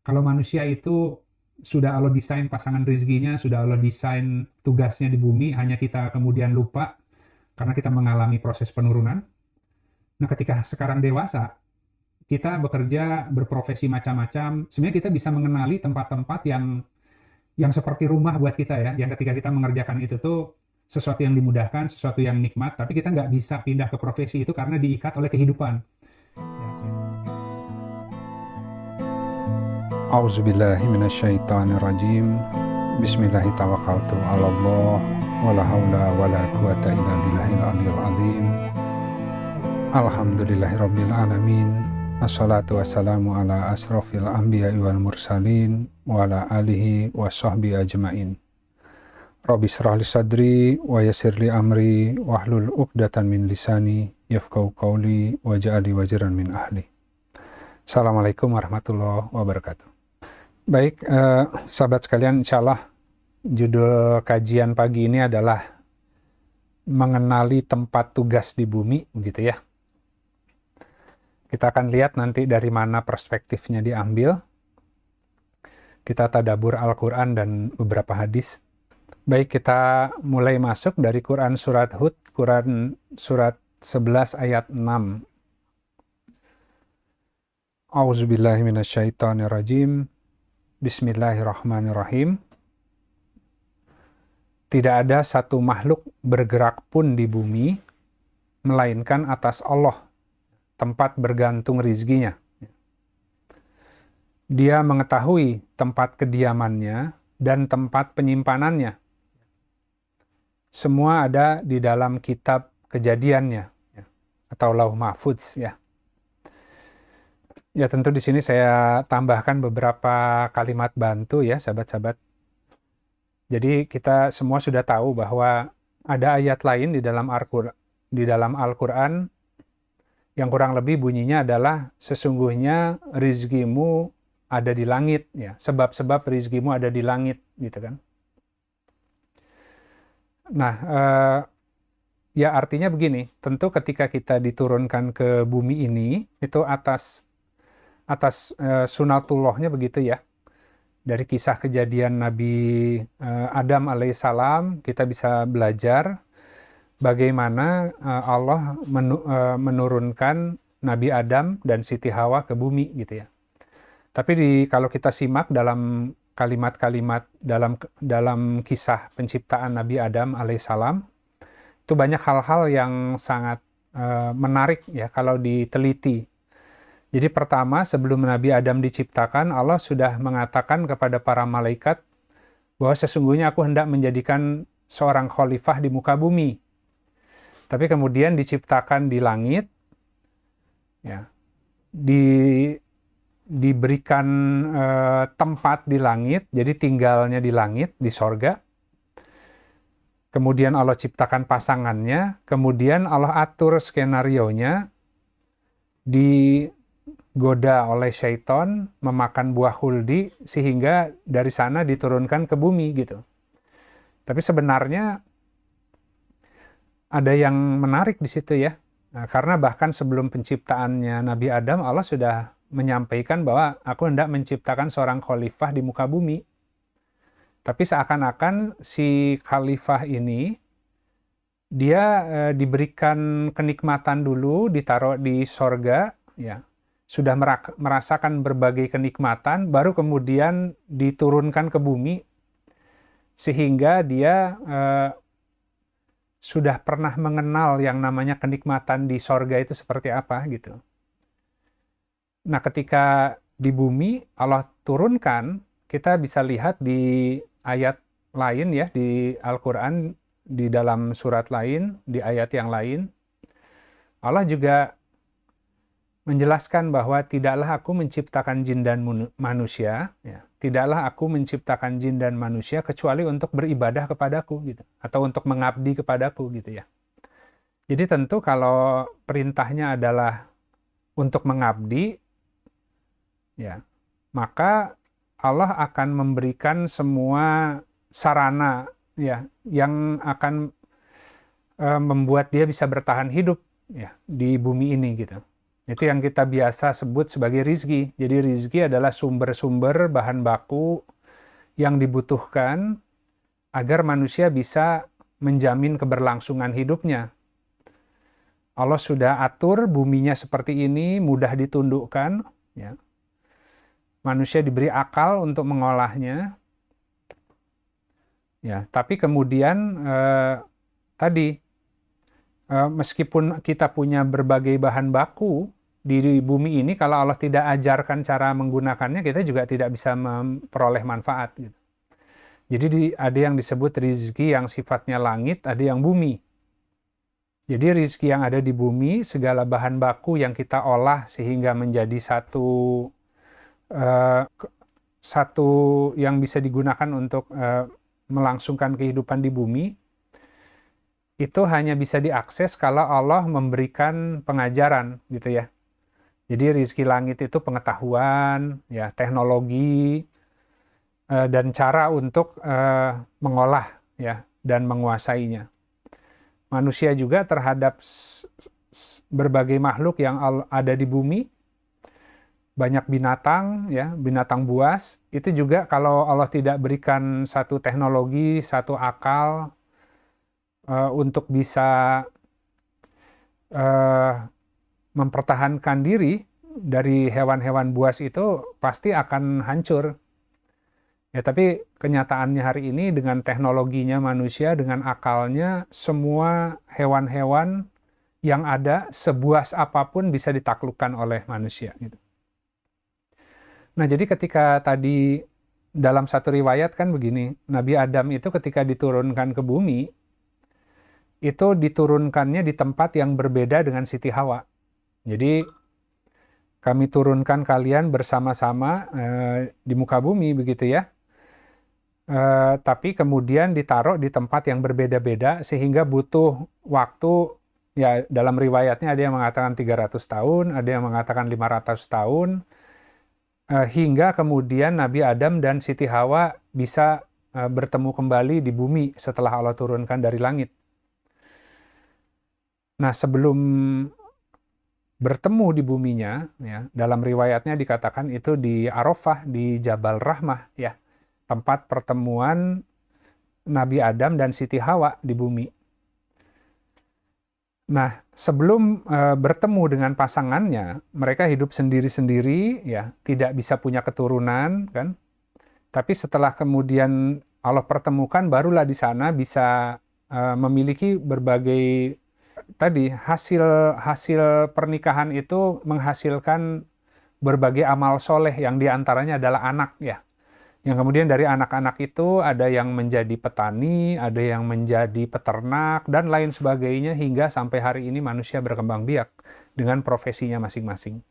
Kalau manusia itu sudah Allah desain pasangan rezekinya, sudah Allah desain tugasnya di bumi, hanya kita kemudian lupa karena kita mengalami proses penurunan. Nah, ketika sekarang dewasa, kita bekerja, berprofesi macam-macam, sebenarnya kita bisa mengenali tempat-tempat yang seperti rumah buat kita ya, yang ketika kita mengerjakan itu tuh sesuatu yang dimudahkan, sesuatu yang nikmat, tapi kita nggak bisa pindah ke profesi itu karena diikat oleh kehidupan. Ya. A'udzubillahi minasyaitonirrajim. Bismillahirrahmanirrahim. 'Alallah wala haula wala quwata illa billahil aliyil azim. Alhamdulillahirabbil alamin. Assalatu wassalamu ala asrofil anbiya'i wal mursalin wa ala alihi wa sahbihi ajmain. Rabbi shrah li sadri wa yassir li amri wahlul 'uqdatan min lisani yafqahu qawli waj'alni waziran min ahli. Assalamualaikum warahmatullahi wabarakatuh. Baik, sahabat sekalian, insya Allah judul kajian pagi ini adalah mengenali tempat tugas di bumi, begitu ya. Kita akan lihat nanti dari mana perspektifnya diambil. Kita tadabbur Al-Quran dan beberapa hadis. Baik, kita mulai masuk dari Quran Surat Hud, Quran Surat 11 ayat 6. A'udzubillahi minasyaitonirrajim. Bismillahirrahmanirrahim. Tidak ada satu makhluk bergerak pun di bumi, melainkan atas Allah, tempat bergantung rizkinya. Dia mengetahui tempat kediamannya dan tempat penyimpanannya. Semua ada di dalam kitab kejadiannya, atau Lauh Mahfudz, ya. Ya, tentu di sini saya tambahkan beberapa kalimat bantu ya, sahabat-sahabat. Jadi kita semua sudah tahu bahwa ada ayat lain di dalam Al-Quran yang kurang lebih bunyinya adalah sesungguhnya rizkimu ada di langit, ya. Sebab-sebab rizkimu ada di langit, gitu kan. Nah, ya artinya begini, tentu ketika kita diturunkan ke bumi ini, itu atas sunatullahnya begitu ya. Dari kisah kejadian Nabi Adam alaihissalam, kita bisa belajar bagaimana Allah menurunkan Nabi Adam dan Siti Hawa ke bumi gitu ya. Tapi kalau kita simak dalam kalimat-kalimat dalam kisah penciptaan Nabi Adam alaihissalam, itu banyak hal-hal yang sangat menarik ya kalau diteliti. Jadi pertama, sebelum Nabi Adam diciptakan, Allah sudah mengatakan kepada para malaikat bahwa sesungguhnya aku hendak menjadikan seorang khalifah di muka bumi. Tapi kemudian diciptakan di langit, ya, diberikan tempat di langit, jadi tinggalnya di langit, di sorga. Kemudian Allah ciptakan pasangannya, kemudian Allah atur skenarionya, digoda oleh syaitan, memakan buah huldi, sehingga dari sana diturunkan ke bumi gitu. Tapi sebenarnya ada yang menarik di situ ya. Nah, karena bahkan sebelum penciptaannya Nabi Adam, Allah sudah menyampaikan bahwa aku hendak menciptakan seorang khalifah di muka bumi. Tapi seakan-akan si khalifah ini, dia diberikan kenikmatan dulu, ditaruh di sorga, ya, sudah merasakan berbagai kenikmatan, baru kemudian diturunkan ke bumi, sehingga dia sudah pernah mengenal yang namanya kenikmatan di sorga itu seperti apa gitu. Nah, ketika di bumi Allah turunkan, kita bisa lihat di ayat lain ya, di Al-Quran, di dalam surat lain, di ayat yang lain, Allah juga menjelaskan bahwa tidaklah aku menciptakan jin dan manusia, ya, tidaklah aku menciptakan jin dan manusia kecuali untuk beribadah kepadaku, gitu, atau untuk mengabdi kepadaku, gitu ya. Jadi tentu kalau perintahnya adalah untuk mengabdi, ya, maka Allah akan memberikan semua sarana, ya, yang akan membuat dia bisa bertahan hidup, ya, di bumi ini, gitu. Itu yang kita biasa sebut sebagai rizki. Jadi rizki adalah sumber-sumber bahan baku yang dibutuhkan agar manusia bisa menjamin keberlangsungan hidupnya. Allah sudah atur buminya seperti ini, mudah ditundukkan, ya. Manusia diberi akal untuk mengolahnya, ya. Tapi kemudian tadi meskipun kita punya berbagai bahan baku di bumi ini, kalau Allah tidak ajarkan cara menggunakannya, kita juga tidak bisa memperoleh manfaat. Gitu. Jadi ada yang disebut rizki yang sifatnya langit, ada yang bumi. Jadi rizki yang ada di bumi, segala bahan baku yang kita olah sehingga menjadi satu yang bisa digunakan untuk melangsungkan kehidupan di bumi, itu hanya bisa diakses kalau Allah memberikan pengajaran, gitu ya. Jadi rizki langit itu pengetahuan, ya, teknologi, dan cara untuk mengolah, ya, dan menguasainya. Manusia juga terhadap berbagai makhluk yang ada di bumi, banyak binatang, ya, binatang buas, itu juga kalau Allah tidak berikan satu teknologi, satu akal untuk bisa mempertahankan diri dari hewan-hewan buas itu, pasti akan hancur. Ya, tapi kenyataannya hari ini dengan teknologinya manusia, dengan akalnya, semua hewan-hewan yang ada, sebuas apapun bisa ditaklukkan oleh manusia. Gitu. Nah, jadi ketika tadi dalam satu riwayat kan begini, Nabi Adam itu ketika diturunkan ke bumi, itu diturunkannya di tempat yang berbeda dengan Siti Hawa. Jadi kami turunkan kalian bersama-sama di muka bumi, begitu ya. Tapi kemudian ditaruh di tempat yang berbeda-beda sehingga butuh waktu, ya, dalam riwayatnya ada yang mengatakan 300 tahun, ada yang mengatakan 500 tahun, hingga kemudian Nabi Adam dan Siti Hawa bisa bertemu kembali di bumi setelah Allah turunkan dari langit. Nah, sebelum bertemu di buminya, ya, dalam riwayatnya dikatakan itu di Arafah, di Jabal Rahmah, ya, tempat pertemuan Nabi Adam dan Siti Hawa di bumi. Nah, sebelum bertemu dengan pasangannya, mereka hidup sendiri-sendiri, ya, tidak bisa punya keturunan, kan? Tapi setelah kemudian Allah pertemukan, barulah di sana bisa memiliki berbagai tadi hasil pernikahan itu menghasilkan berbagai amal soleh yang diantaranya adalah anak, ya. Yang kemudian dari anak-anak itu ada yang menjadi petani, ada yang menjadi peternak, dan lain sebagainya hingga sampai hari ini manusia berkembang biak dengan profesinya masing-masing.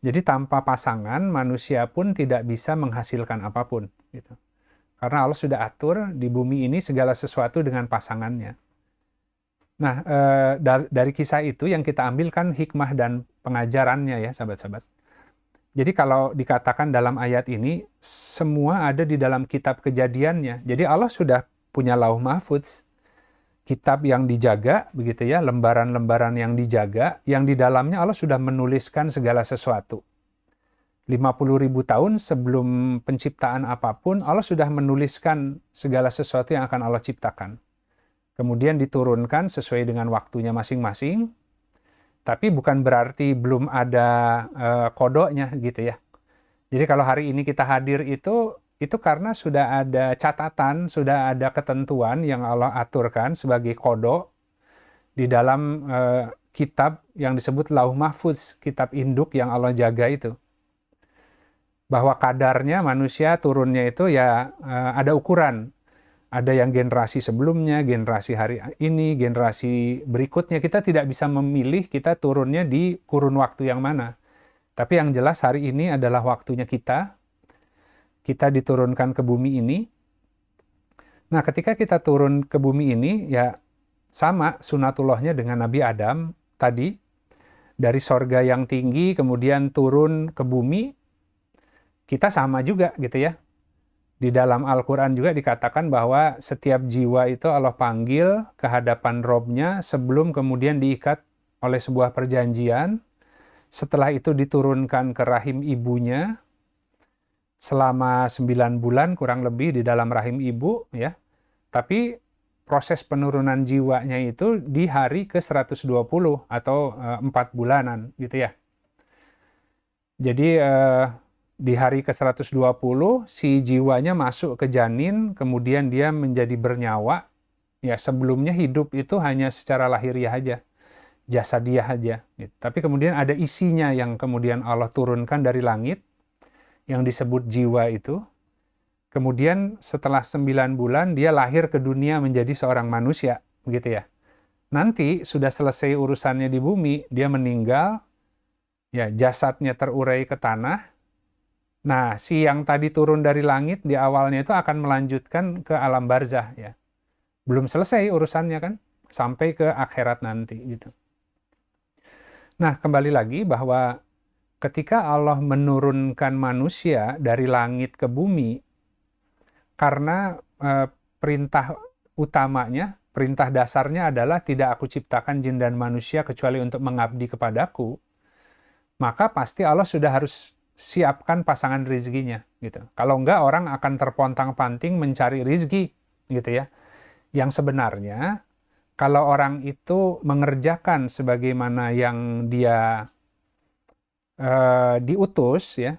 Jadi tanpa pasangan, manusia pun tidak bisa menghasilkan apapun. Gitu. Karena Allah sudah atur di bumi ini segala sesuatu dengan pasangannya. Nah, dari kisah itu yang kita ambilkan hikmah dan pengajarannya, ya, sahabat-sahabat. Jadi kalau dikatakan dalam ayat ini, semua ada di dalam kitab kejadiannya. Jadi Allah sudah punya lauh mahfudz, kitab yang dijaga, begitu ya, lembaran-lembaran yang dijaga, yang di dalamnya Allah sudah menuliskan segala sesuatu. 50.000 tahun sebelum penciptaan apapun, Allah sudah menuliskan segala sesuatu yang akan Allah ciptakan. Kemudian diturunkan sesuai dengan waktunya masing-masing, tapi bukan berarti belum ada kodoknya, gitu ya. Jadi kalau hari ini kita hadir itu karena sudah ada catatan, sudah ada ketentuan yang Allah aturkan sebagai kodok di dalam kitab yang disebut Lauh Mahfudz, kitab induk yang Allah jaga itu. Bahwa kadarnya manusia turunnya itu ya ada ukuran. Ada yang generasi sebelumnya, generasi hari ini, generasi berikutnya. Kita tidak bisa memilih kita turunnya di kurun waktu yang mana. Tapi yang jelas hari ini adalah waktunya kita. Kita diturunkan ke bumi ini. Nah, ketika kita turun ke bumi ini, ya sama sunatullahnya dengan Nabi Adam tadi. Dari sorga yang tinggi, kemudian turun ke bumi. Kita sama juga gitu ya. Di dalam Al-Quran juga dikatakan bahwa setiap jiwa itu Allah panggil ke hadapan Robnya sebelum kemudian diikat oleh sebuah perjanjian, setelah itu diturunkan ke rahim ibunya selama 9 bulan kurang lebih di dalam rahim ibu, ya. Tapi proses penurunan jiwanya itu di hari ke-120 atau 4 bulanan gitu ya. Jadi di hari ke-120 si jiwanya masuk ke janin, kemudian dia menjadi bernyawa. Ya, sebelumnya hidup itu hanya secara lahiriah aja, jasadiah aja. Gitu. Tapi kemudian ada isinya yang kemudian Allah turunkan dari langit, yang disebut jiwa itu. Kemudian setelah 9 bulan dia lahir ke dunia menjadi seorang manusia, begitu ya. Nanti sudah selesai urusannya di bumi, dia meninggal, ya jasadnya terurai ke tanah. Nah, si yang tadi turun dari langit di awalnya itu akan melanjutkan ke alam barzah ya. Belum selesai urusannya kan, sampai ke akhirat nanti gitu. Nah, kembali lagi bahwa ketika Allah menurunkan manusia dari langit ke bumi, karena perintah utamanya, perintah dasarnya adalah tidak aku ciptakan jin dan manusia kecuali untuk mengabdi kepadaku, maka pasti Allah sudah harus siapkan pasangan rizkinya gitu. Kalau enggak, orang akan terpontang-panting mencari rizki gitu ya. Yang sebenarnya kalau orang itu mengerjakan sebagaimana yang dia diutus ya,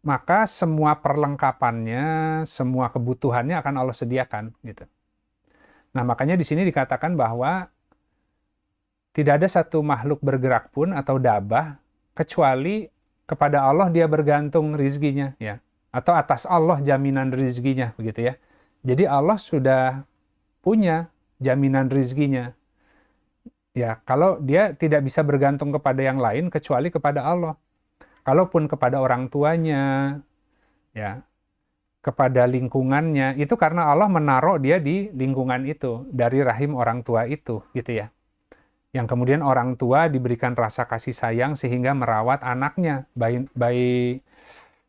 maka semua perlengkapannya, semua kebutuhannya akan Allah sediakan gitu. Nah, makanya di sini dikatakan bahwa tidak ada satu makhluk bergerak pun atau dabah kecuali kepada Allah dia bergantung rizkinya ya, atau atas Allah jaminan rizkinya begitu ya. Jadi Allah sudah punya jaminan rizkinya. Ya, kalau dia tidak bisa bergantung kepada yang lain kecuali kepada Allah. Kalaupun kepada orang tuanya, ya, kepada lingkungannya, itu karena Allah menaruh dia di lingkungan itu, dari rahim orang tua itu, gitu ya. Yang kemudian orang tua diberikan rasa kasih sayang sehingga merawat anaknya, baik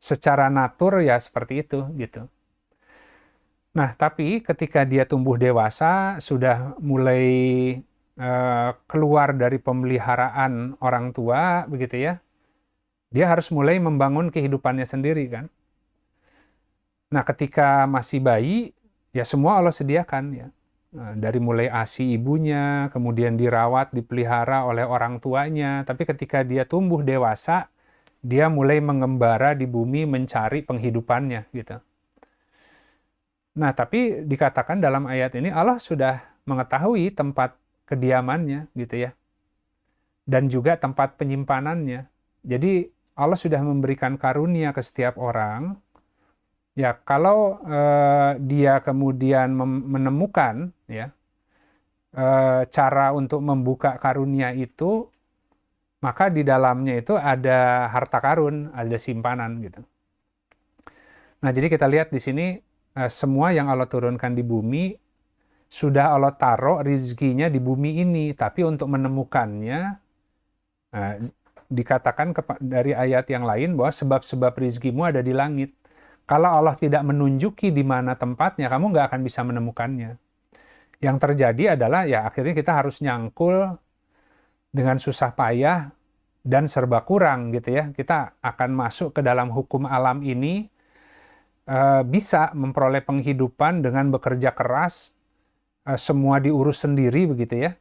secara natur ya seperti itu, gitu. Nah, tapi ketika dia tumbuh dewasa, sudah mulai keluar dari pemeliharaan orang tua, begitu ya, dia harus mulai membangun kehidupannya sendiri kan. Nah, ketika masih bayi, ya semua Allah sediakan ya. Dari mulai ASI ibunya, kemudian dirawat, dipelihara oleh orang tuanya. Tapi ketika dia tumbuh dewasa, dia mulai mengembara di bumi mencari penghidupannya gitu. Nah, tapi dikatakan dalam ayat ini Allah sudah mengetahui tempat kediamannya gitu ya. Dan juga tempat penyimpanannya. Jadi Allah sudah memberikan karunia ke setiap orang. Ya, kalau dia kemudian menemukan ya cara untuk membuka karunia itu, maka di dalamnya itu ada harta karun, ada simpanan gitu. Nah, jadi kita lihat di sini semua yang Allah turunkan di bumi sudah Allah taruh rizkinya di bumi ini, tapi untuk menemukannya dikatakan dari ayat yang lain bahwa sebab-sebab rizkimu ada di langit. Kalau Allah tidak menunjuki di mana tempatnya, kamu nggak akan bisa menemukannya. Yang terjadi adalah ya akhirnya kita harus nyangkul dengan susah payah dan serba kurang gitu ya. Kita akan masuk ke dalam hukum alam ini, bisa memperoleh penghidupan dengan bekerja keras, semua diurus sendiri begitu ya.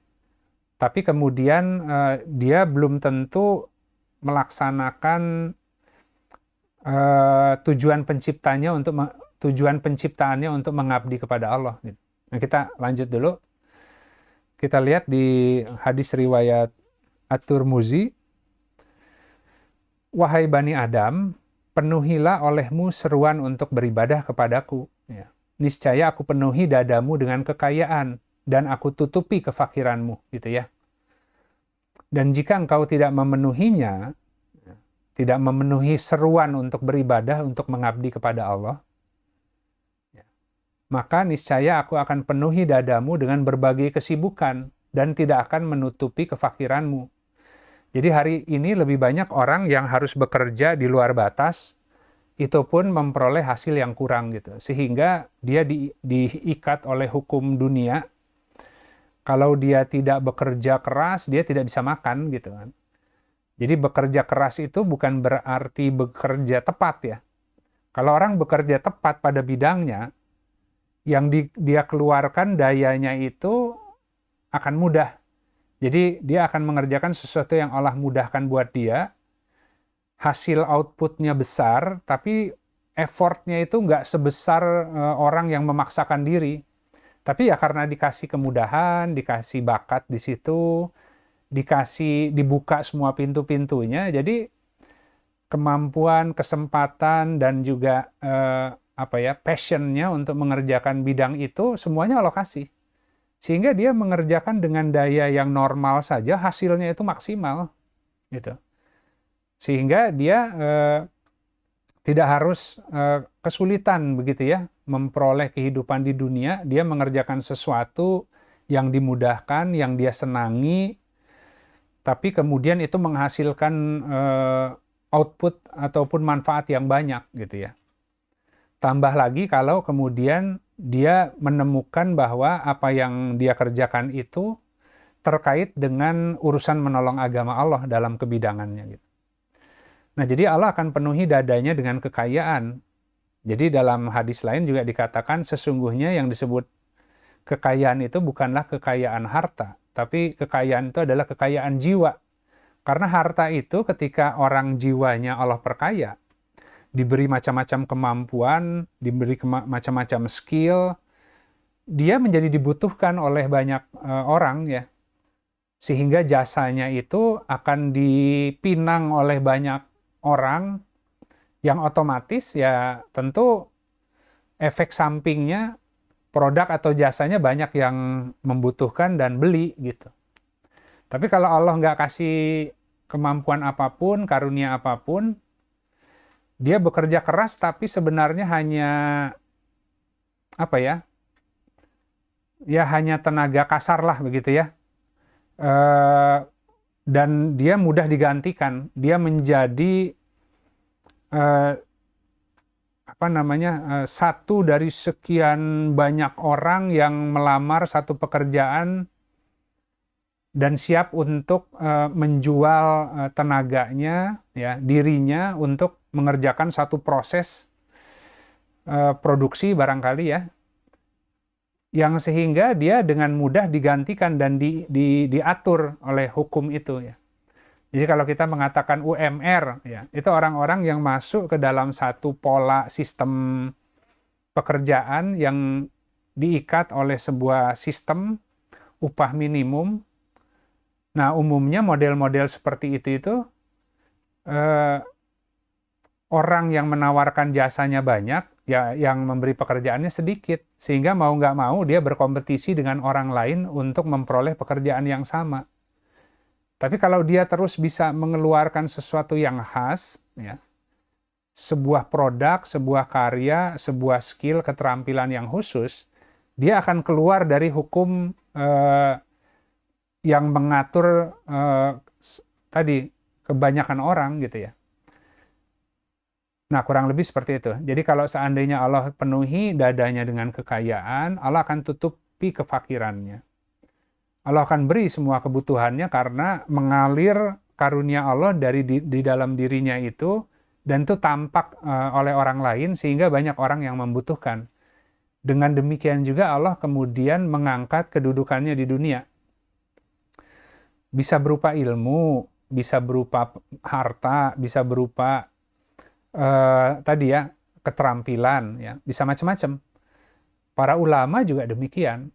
Tapi kemudian dia belum tentu melaksanakan tujuan penciptaannya untuk mengabdi kepada Allah. Nah, kita lanjut dulu. Kita lihat di hadis riwayat At-Tirmizi, wahai Bani Adam, penuhilah olehmu seruan untuk beribadah kepadaku. Ya. Niscaya aku penuhi dadamu dengan kekayaan dan aku tutupi kefakiranmu, gitu ya. Dan jika engkau tidak memenuhinya, tidak memenuhi seruan untuk beribadah, untuk mengabdi kepada Allah, maka niscaya aku akan penuhi dadamu dengan berbagai kesibukan dan tidak akan menutupi kefakiranmu. Jadi hari ini lebih banyak orang yang harus bekerja di luar batas, itu pun memperoleh hasil yang kurang gitu. Sehingga dia diikat oleh hukum dunia Kalau dia tidak bekerja keras, dia tidak bisa makan gitu kan. Jadi bekerja keras itu bukan berarti bekerja tepat ya. Kalau orang bekerja tepat pada bidangnya, yang dia keluarkan dayanya itu akan mudah. Jadi dia akan mengerjakan sesuatu yang Allah mudahkan buat dia, hasil outputnya besar, tapi effortnya itu nggak sebesar orang yang memaksakan diri. Tapi ya karena dikasih kemudahan, dikasih bakat di situ, dibuka semua pintu-pintunya, jadi kemampuan, kesempatan, dan juga passionnya untuk mengerjakan bidang itu semuanya Allah kasih. Sehingga dia mengerjakan dengan daya yang normal saja, hasilnya itu maksimal. Gitu. Sehingga dia tidak harus kesulitan begitu ya memperoleh kehidupan di dunia. Dia mengerjakan sesuatu yang dimudahkan, yang dia senangi, tapi kemudian itu menghasilkan output ataupun manfaat yang banyak gitu ya. Tambah lagi kalau kemudian dia menemukan bahwa apa yang dia kerjakan itu terkait dengan urusan menolong agama Allah dalam kebidangannya gitu. Nah, jadi Allah akan penuhi dadanya dengan kekayaan. Jadi dalam hadis lain juga dikatakan sesungguhnya yang disebut kekayaan itu bukanlah kekayaan harta, tapi kekayaan itu adalah kekayaan jiwa. Karena harta itu ketika orang jiwanya Allah perkaya, diberi macam-macam kemampuan, diberi macam-macam skill, dia menjadi dibutuhkan oleh banyak orang ya. Sehingga jasanya itu akan dipinang oleh banyak orang yang otomatis ya tentu efek sampingnya produk atau jasanya banyak yang membutuhkan dan beli gitu. Tapi kalau Allah nggak kasih kemampuan apapun, karunia apapun, dia bekerja keras tapi sebenarnya hanya apa ya? Ya hanya tenaga kasar lah begitu ya. Dan dia mudah digantikan. Dia menjadi satu dari sekian banyak orang yang melamar satu pekerjaan dan siap untuk menjual tenaganya, ya, dirinya untuk mengerjakan satu proses produksi barangkali ya, yang sehingga dia dengan mudah digantikan dan diatur oleh hukum itu ya. Jadi kalau kita mengatakan UMR, ya, itu orang-orang yang masuk ke dalam satu pola sistem pekerjaan yang diikat oleh sebuah sistem upah minimum. Nah, umumnya model-model seperti itu orang yang menawarkan jasanya banyak, ya yang memberi pekerjaannya sedikit. Sehingga mau nggak mau dia berkompetisi dengan orang lain untuk memperoleh pekerjaan yang sama. Tapi kalau dia terus bisa mengeluarkan sesuatu yang khas, ya, sebuah produk, sebuah karya, sebuah skill, keterampilan yang khusus, dia akan keluar dari hukum yang mengatur tadi kebanyakan orang gitu ya. Nah, kurang lebih seperti itu. Jadi kalau seandainya Allah penuhi dadanya dengan kekayaan, Allah akan tutupi kefakirannya. Allah akan beri semua kebutuhannya karena mengalir karunia Allah di dalam dirinya itu, dan itu tampak oleh orang lain sehingga banyak orang yang membutuhkan. Dengan demikian juga Allah kemudian mengangkat kedudukannya di dunia. Bisa berupa ilmu, bisa berupa harta, bisa berupa tadi ya keterampilan, ya, bisa macam-macam. Para ulama juga demikian.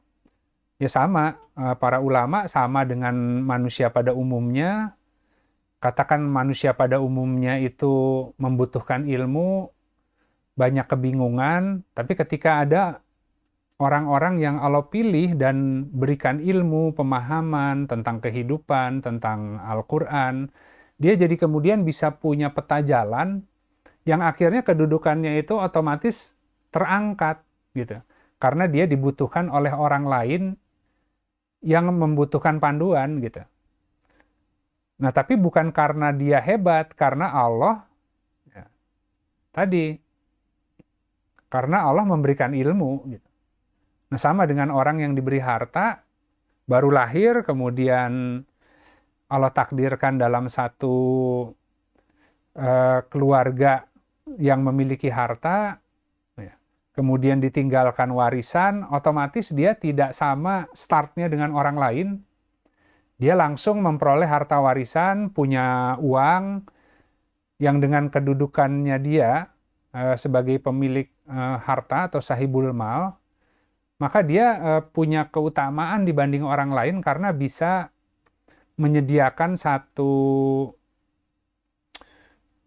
Ya sama, para ulama sama dengan manusia pada umumnya. Katakan manusia pada umumnya itu membutuhkan ilmu, banyak kebingungan, tapi ketika ada orang-orang yang Allah pilih dan berikan ilmu, pemahaman tentang kehidupan, tentang Al-Quran, dia jadi kemudian bisa punya peta jalan yang akhirnya kedudukannya itu otomatis terangkat gitu. Karena dia dibutuhkan oleh orang lain yang membutuhkan panduan gitu. Nah, tapi bukan karena dia hebat, karena Allah ya, tadi karena Allah memberikan ilmu gitu. Nah, sama dengan orang yang diberi harta, baru lahir, kemudian Allah takdirkan dalam satu keluarga yang memiliki harta, ya, kemudian ditinggalkan warisan, otomatis dia tidak sama startnya dengan orang lain. Dia langsung memperoleh harta warisan, punya uang, yang dengan kedudukannya dia sebagai pemilik harta atau sahibul mal, maka dia punya keutamaan dibanding orang lain karena bisa menyediakan satu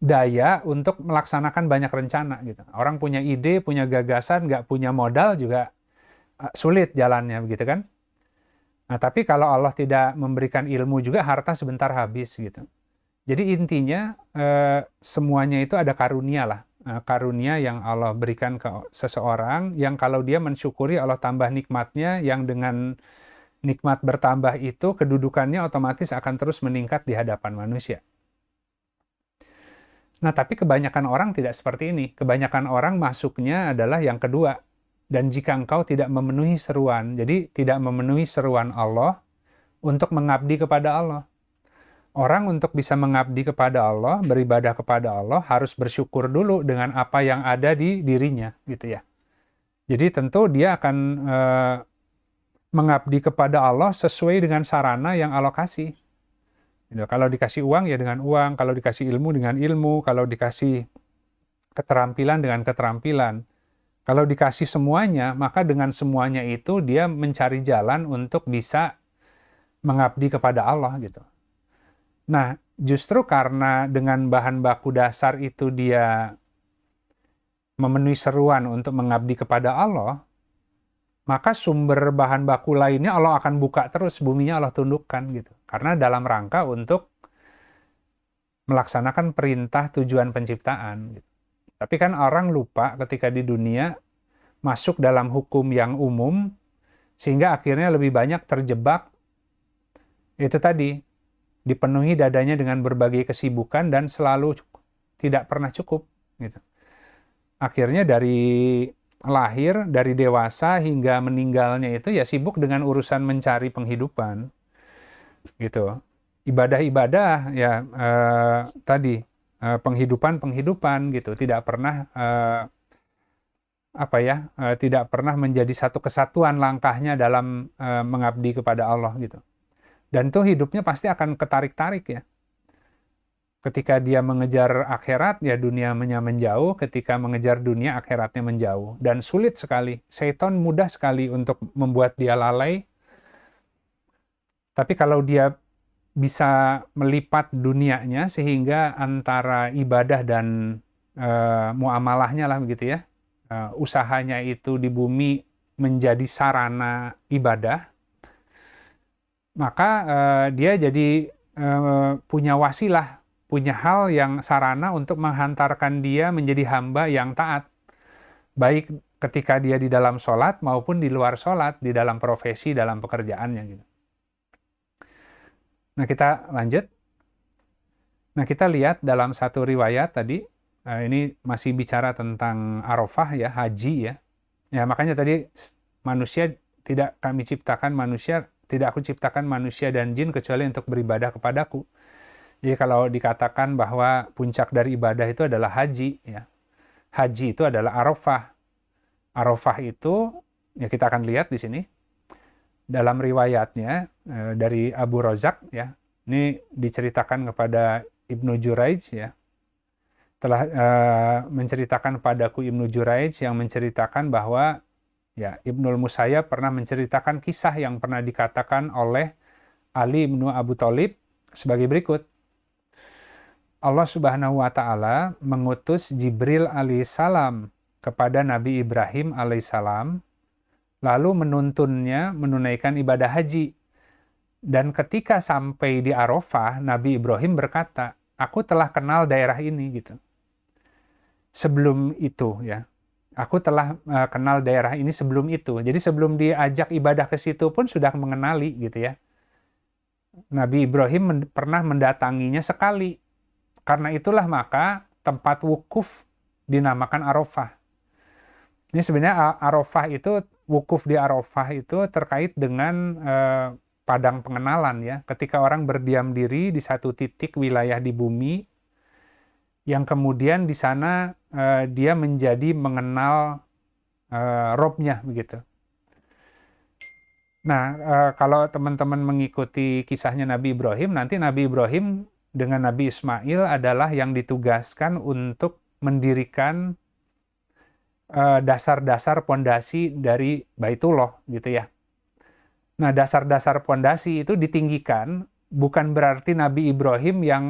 daya untuk melaksanakan banyak rencana gitu. Orang punya ide, punya gagasan, nggak punya modal juga sulit jalannya begitu kan. Nah, tapi kalau Allah tidak memberikan ilmu juga, harta sebentar habis gitu. Jadi intinya semuanya itu ada karunia lah. Karunia yang Allah berikan ke seseorang, yang kalau dia mensyukuri Allah tambah nikmatnya, yang dengan nikmat bertambah itu kedudukannya otomatis akan terus meningkat di hadapan manusia. Nah, tapi kebanyakan orang tidak seperti ini. Kebanyakan orang masuknya adalah yang kedua. Dan jika engkau tidak memenuhi seruan, jadi tidak memenuhi seruan Allah untuk mengabdi kepada Allah. Orang untuk bisa mengabdi kepada Allah, beribadah kepada Allah, harus bersyukur dulu dengan apa yang ada di dirinya, gitu ya. Jadi tentu dia akan mengabdi kepada Allah sesuai dengan sarana yang Allah kasih. Gitu. Kalau dikasih uang ya dengan uang, kalau dikasih ilmu dengan ilmu, kalau dikasih keterampilan dengan keterampilan. Kalau dikasih semuanya, maka dengan semuanya itu dia mencari jalan untuk bisa mengabdi kepada Allah gitu. Nah, justru karena dengan bahan baku dasar itu dia memenuhi seruan untuk mengabdi kepada Allah, maka sumber bahan baku lainnya Allah akan buka terus, buminya Allah tundukkan gitu. Karena dalam rangka untuk melaksanakan perintah tujuan penciptaan gitu. Tapi kan orang lupa ketika di dunia masuk dalam hukum yang umum, sehingga akhirnya lebih banyak terjebak itu tadi, dipenuhi dadanya dengan berbagai kesibukan dan selalu tidak pernah cukup gitu. Akhirnya dari lahir, dari dewasa hingga meninggalnya itu ya sibuk dengan urusan mencari penghidupan gitu. Ibadah-ibadah ya tadi penghidupan gitu, tidak pernah tidak pernah menjadi satu kesatuan langkahnya dalam mengabdi kepada Allah gitu. Dan tuh hidupnya pasti akan ketarik-tarik ya. Ketika dia mengejar akhirat, ya dunianya menjauh. Ketika mengejar dunia, akhiratnya menjauh. Dan sulit sekali. Setan mudah sekali untuk membuat dia lalai. Tapi kalau dia bisa melipat dunianya, sehingga antara ibadah dan muamalahnya lah begitu ya. Usahanya itu di bumi menjadi sarana ibadah. Maka dia jadi punya wasilah, punya hal yang sarana untuk menghantarkan dia menjadi hamba yang taat. Baik ketika dia di dalam sholat maupun di luar sholat, di dalam profesi, dalam pekerjaannya. Gitu. Nah kita lanjut. Nah kita lihat dalam satu riwayat tadi, ini masih bicara tentang Arafah ya, haji ya. Ya makanya tadi manusia tidak kami ciptakan manusia, tidak aku ciptakan manusia dan jin kecuali untuk beribadah kepadaku. Jadi kalau dikatakan bahwa puncak dari ibadah itu adalah haji, ya. Haji itu adalah Arafah. Arafah itu, ya kita akan lihat di sini, dalam riwayatnya dari Abu Razak, ya. Ini diceritakan kepada Ibnu Juraij, ya. Telah menceritakan padaku Ibnu Juraij yang menceritakan bahwa ya, Ibnul Musayyab pernah menceritakan kisah yang pernah dikatakan oleh Ali bin Abu Thalib sebagai berikut. Allah Subhanahu wa Ta'ala mengutus Jibril alaihissalam kepada Nabi Ibrahim alaihissalam, lalu menuntunnya menunaikan ibadah haji. Dan ketika sampai di Arafah, Nabi Ibrahim berkata, aku telah kenal daerah ini gitu. Sebelum itu ya. Aku telah kenal daerah ini sebelum itu. Jadi sebelum diajak ibadah ke situ pun sudah mengenali gitu ya. Nabi Ibrahim pernah mendatanginya sekali. Karena itulah maka tempat wukuf dinamakan Arafah. Ini sebenarnya Arafah itu, wukuf di Arafah itu terkait dengan padang pengenalan ya, ketika orang berdiam diri di satu titik wilayah di bumi, yang kemudian di sana dia menjadi mengenal Robnya begitu. Nah, kalau teman-teman mengikuti kisahnya Nabi Ibrahim, nanti Nabi Ibrahim dengan Nabi Ismail adalah yang ditugaskan untuk mendirikan dasar-dasar pondasi dari Baitullah gitu ya. Nah, dasar-dasar pondasi itu ditinggikan bukan berarti Nabi Ibrahim yang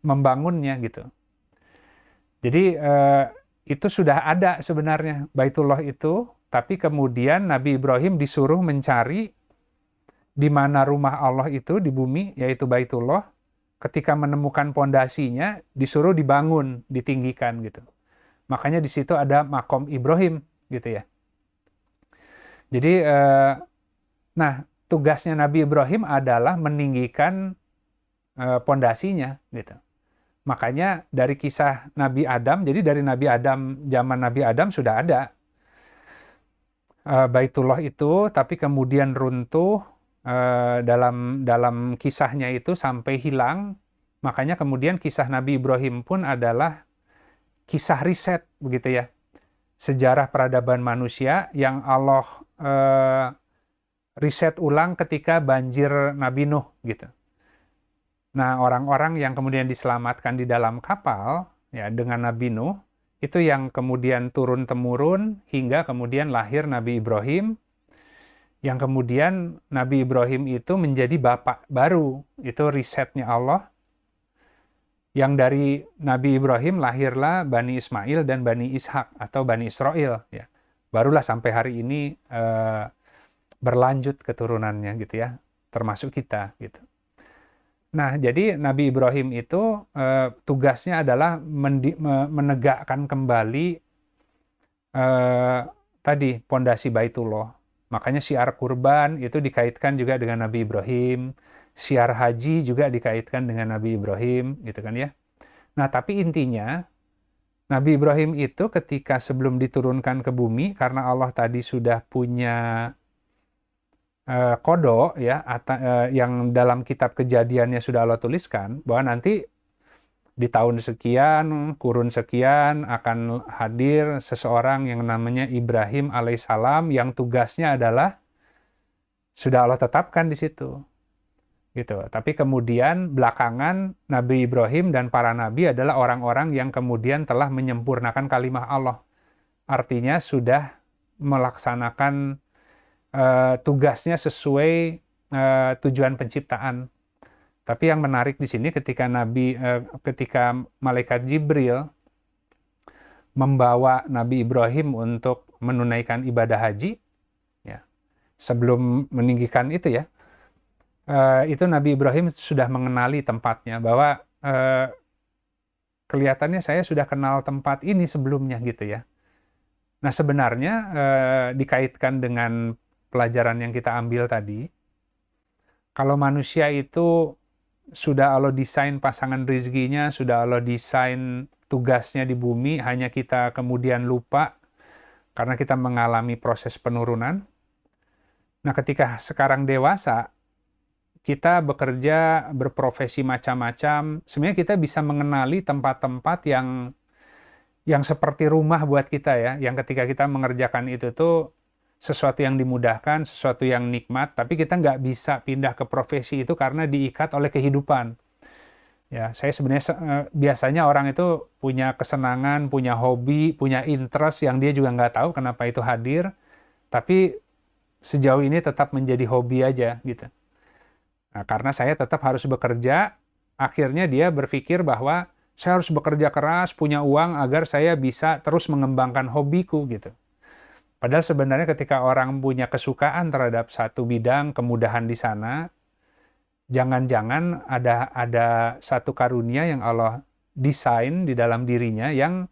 membangunnya gitu. Jadi itu sudah ada sebenarnya Baitullah itu, tapi kemudian Nabi Ibrahim disuruh mencari di mana rumah Allah itu di bumi, yaitu Baitullah. Ketika menemukan pondasinya, disuruh dibangun, ditinggikan gitu. Makanya di situ ada makom Ibrahim gitu ya. Jadi nah, tugasnya Nabi Ibrahim adalah meninggikan pondasinya gitu. Makanya dari kisah Nabi Adam, jadi dari Nabi Adam, zaman Nabi Adam sudah ada Baitullah itu, tapi kemudian runtuh dalam kisahnya itu sampai hilang. Makanya kemudian kisah Nabi Ibrahim pun adalah kisah riset begitu ya. Sejarah peradaban manusia yang Allah riset ulang ketika banjir Nabi Nuh gitu. Nah, orang-orang yang kemudian diselamatkan di dalam kapal ya dengan Nabi Nuh itu yang kemudian turun-temurun hingga kemudian lahir Nabi Ibrahim, yang kemudian Nabi Ibrahim itu menjadi bapak baru. Itu risetnya Allah. Yang dari Nabi Ibrahim lahirlah Bani Ismail dan Bani Ishak atau Bani Israel ya. Barulah sampai hari ini berlanjut keturunannya gitu ya, termasuk kita gitu. Nah, jadi Nabi Ibrahim itu tugasnya adalah menegakkan kembali tadi pondasi Baitullah. Makanya syiar kurban itu dikaitkan juga dengan Nabi Ibrahim, syiar haji juga dikaitkan dengan Nabi Ibrahim, gitu kan ya. Nah, tapi intinya Nabi Ibrahim itu ketika sebelum diturunkan ke bumi, karena Allah tadi sudah punya kodok ya, yang dalam kitab kejadiannya sudah Allah tuliskan bahwa nanti di tahun sekian, kurun sekian akan hadir seseorang yang namanya Ibrahim alaihissalam yang tugasnya adalah sudah Allah tetapkan di situ. Gitu. Tapi kemudian belakangan Nabi Ibrahim dan para nabi adalah orang-orang yang kemudian telah menyempurnakan kalimah Allah. Artinya sudah melaksanakan tugasnya sesuai tujuan penciptaan. Tapi yang menarik di sini ketika ketika malaikat Jibril membawa Nabi Ibrahim untuk menunaikan ibadah haji, ya, sebelum meninggikan itu ya, itu Nabi Ibrahim sudah mengenali tempatnya bahwa kelihatannya saya sudah kenal tempat ini sebelumnya gitu ya. Nah sebenarnya dikaitkan dengan pelajaran yang kita ambil tadi, kalau manusia itu sudah Allah desain pasangan rezekinya, sudah Allah desain tugasnya di bumi, hanya kita kemudian lupa karena kita mengalami proses penurunan. Nah, ketika sekarang dewasa, kita bekerja, berprofesi macam-macam, sebenarnya kita bisa mengenali tempat-tempat yang seperti rumah buat kita ya, yang ketika kita mengerjakan itu tuh sesuatu yang dimudahkan, sesuatu yang nikmat, tapi kita nggak bisa pindah ke profesi itu karena diikat oleh kehidupan. Ya, saya sebenarnya biasanya orang itu punya kesenangan, punya hobi, punya interest yang dia juga nggak tahu kenapa itu hadir, tapi sejauh ini tetap menjadi hobi aja gitu. Nah, karena saya tetap harus bekerja, akhirnya dia berpikir bahwa saya harus bekerja keras, punya uang agar saya bisa terus mengembangkan hobiku gitu. Padahal sebenarnya ketika orang punya kesukaan terhadap satu bidang, kemudahan di sana, jangan-jangan ada satu karunia yang Allah desain di dalam dirinya yang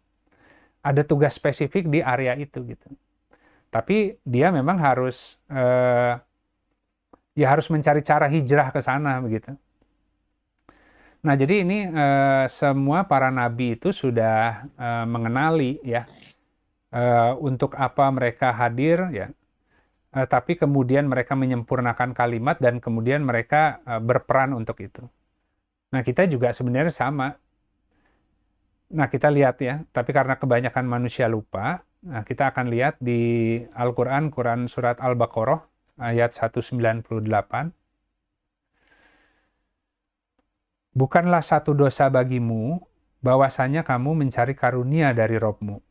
ada tugas spesifik di area itu gitu. Tapi dia memang harus harus mencari cara hijrah ke sana begitu. Nah, jadi ini semua para nabi itu sudah mengenali ya untuk apa mereka hadir ya. tapi kemudian mereka menyempurnakan kalimat dan kemudian mereka berperan untuk itu. Nah, kita juga sebenarnya sama. Nah, kita lihat ya, tapi karena kebanyakan manusia lupa, nah, kita akan lihat di Al-Quran, Quran Surat Al-Baqarah, ayat 198. Bukanlah satu dosa bagimu, bahwasanya kamu mencari karunia dari Rabb-mu.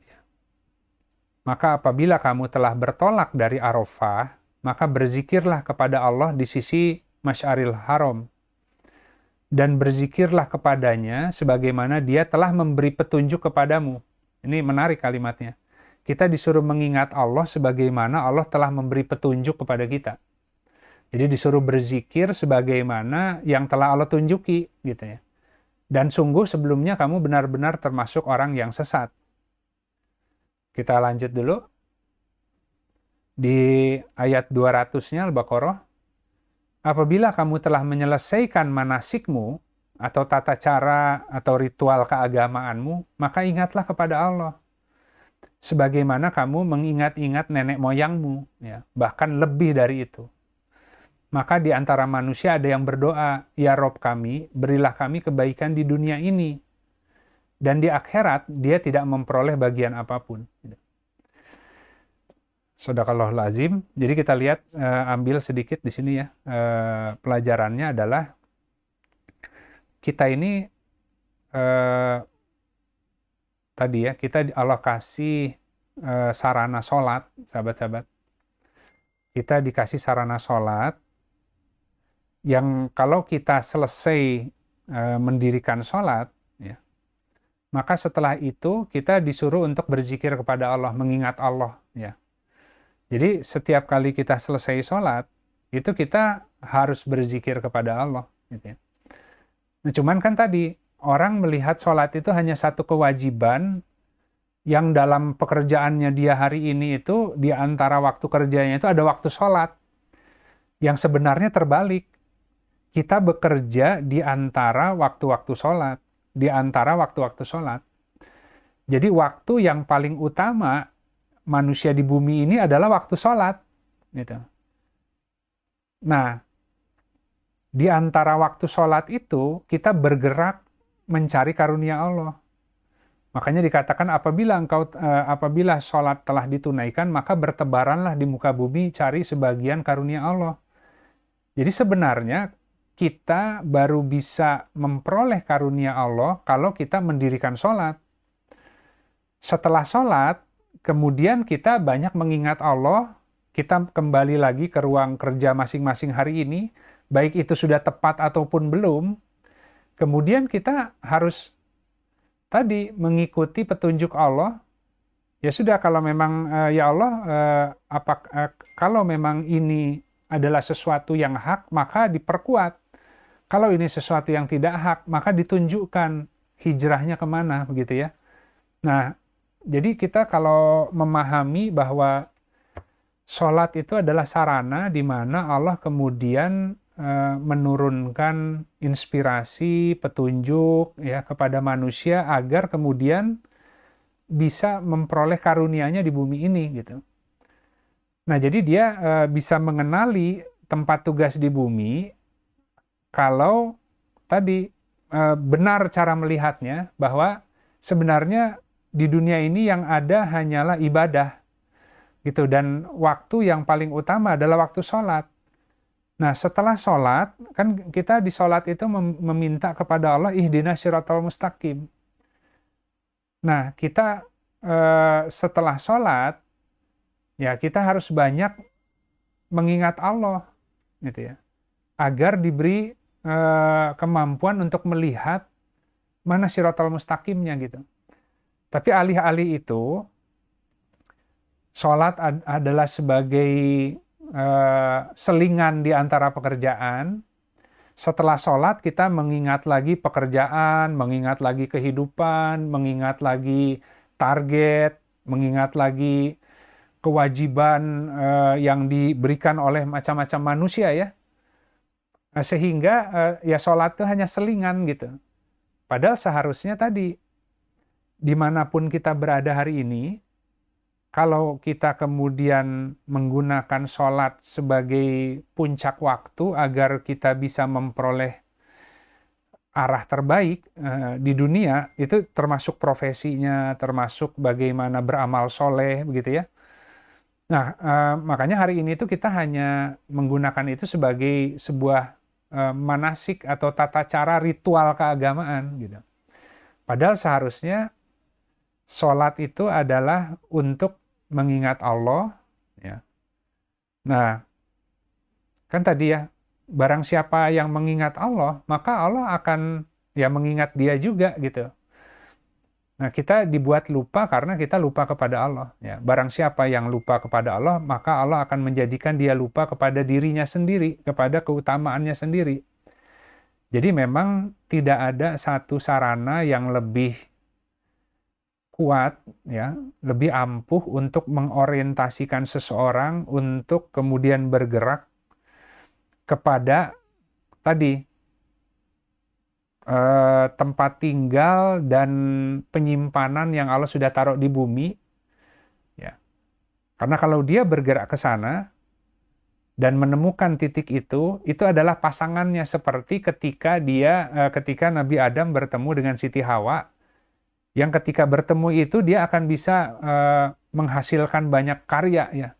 Maka apabila kamu telah bertolak dari Arafah, maka berzikirlah kepada Allah di sisi Masy'aril Haram. Dan berzikirlah kepadanya sebagaimana dia telah memberi petunjuk kepadamu. Ini menarik kalimatnya. Kita disuruh mengingat Allah sebagaimana Allah telah memberi petunjuk kepada kita. Jadi disuruh berzikir sebagaimana yang telah Allah tunjuki, gitu ya. Dan sungguh sebelumnya kamu benar-benar termasuk orang yang sesat. Kita lanjut dulu. Di ayat 200-nya Al-Baqarah. Apabila kamu telah menyelesaikan manasikmu, atau tata cara atau ritual keagamaanmu, maka ingatlah kepada Allah. Sebagaimana kamu mengingat-ingat nenek moyangmu, ya, bahkan lebih dari itu. Maka di antara manusia ada yang berdoa, Ya Rob kami, berilah kami kebaikan di dunia ini. Dan di akhirat, dia tidak memperoleh bagian apapun. Shadaqallahul azim. Jadi kita lihat, ambil sedikit di sini ya. Pelajarannya adalah, kita ini, tadi ya, kita Allah kasih sarana sholat, sahabat-sahabat. Kita dikasih sarana sholat, yang kalau kita selesai mendirikan sholat, ya, maka setelah itu kita disuruh untuk berzikir kepada Allah, mengingat Allah. Ya. Jadi setiap kali kita selesai sholat, itu kita harus berzikir kepada Allah. Gitu ya. Nah, cuman kan tadi, orang melihat sholat itu hanya satu kewajiban, yang dalam pekerjaannya dia hari ini itu, di antara waktu kerjanya itu ada waktu sholat. Yang sebenarnya terbalik. Kita bekerja di antara waktu-waktu sholat. Di antara waktu-waktu sholat. Jadi waktu yang paling utama manusia di bumi ini adalah waktu sholat. Gitu. Nah, di antara waktu sholat itu, kita bergerak mencari karunia Allah. Makanya dikatakan apabila sholat telah ditunaikan, maka bertebaranlah di muka bumi cari sebagian karunia Allah. Jadi sebenarnya kita baru bisa memperoleh karunia Allah kalau kita mendirikan sholat. Setelah sholat, kemudian kita banyak mengingat Allah, kita kembali lagi ke ruang kerja masing-masing hari ini, baik itu sudah tepat ataupun belum, kemudian kita harus tadi mengikuti petunjuk Allah. Ya sudah, kalau memang ya Allah, kalau memang ini adalah sesuatu yang hak, maka diperkuat. Kalau ini sesuatu yang tidak hak, maka ditunjukkan hijrahnya kemana, begitu ya. Nah, jadi kita kalau memahami bahwa sholat itu adalah sarana di mana Allah kemudian menurunkan inspirasi, petunjuk ya kepada manusia agar kemudian bisa memperoleh karunia-Nya di bumi ini gitu. Nah, jadi dia bisa mengenali tempat tugas di bumi kalau tadi benar cara melihatnya bahwa sebenarnya di dunia ini yang ada hanyalah ibadah gitu, dan waktu yang paling utama adalah waktu sholat. Nah, setelah sholat, kan kita di sholat itu meminta kepada Allah, ihdinas siratal mustaqim. Nah, kita setelah sholat, ya kita harus banyak mengingat Allah, gitu ya, agar diberi kemampuan untuk melihat mana siratal mustaqimnya gitu. Tapi alih-alih itu, sholat adalah sebagai selingan di antara pekerjaan. Setelah sholat kita mengingat lagi pekerjaan, mengingat lagi kehidupan, mengingat lagi target, mengingat lagi kewajiban yang diberikan oleh macam-macam manusia ya. Sehingga ya sholat itu hanya selingan gitu. Padahal seharusnya tadi, dimanapun kita berada hari ini, kalau kita kemudian menggunakan sholat sebagai puncak waktu agar kita bisa memperoleh arah terbaik di dunia, itu termasuk profesinya, termasuk bagaimana beramal soleh, begitu ya. Nah, makanya hari ini tuh kita hanya menggunakan itu sebagai sebuah manasik atau tata cara ritual keagamaan, gitu. Padahal seharusnya sholat itu adalah untuk mengingat Allah, ya. Nah, kan tadi ya, barang siapa yang mengingat Allah, maka Allah akan ya mengingat dia juga gitu. Nah, kita dibuat lupa karena kita lupa kepada Allah. Ya, barang siapa yang lupa kepada Allah, maka Allah akan menjadikan dia lupa kepada dirinya sendiri, kepada keutamaannya sendiri. Jadi memang tidak ada satu sarana yang lebih kuat, ya, lebih ampuh untuk mengorientasikan seseorang untuk kemudian bergerak kepada tadi tempat tinggal dan penyimpanan yang Allah sudah taruh di bumi, ya. Karena kalau dia bergerak ke sana dan menemukan titik itu adalah pasangannya, seperti ketika Nabi Adam bertemu dengan Siti Hawa, yang ketika bertemu itu dia akan bisa menghasilkan banyak karya, ya,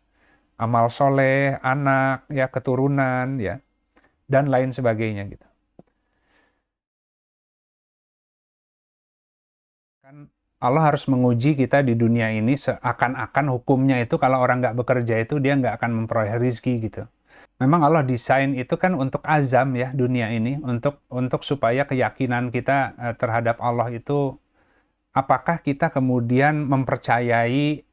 amal soleh, anak, ya, keturunan, ya, dan lain sebagainya gitu. Kan Allah harus menguji kita di dunia ini seakan-akan hukumnya itu kalau orang nggak bekerja itu dia nggak akan memperoleh rezeki gitu. Memang Allah desain itu kan untuk azam ya dunia ini, untuk supaya keyakinan kita terhadap Allah itu, apakah kita kemudian mempercayai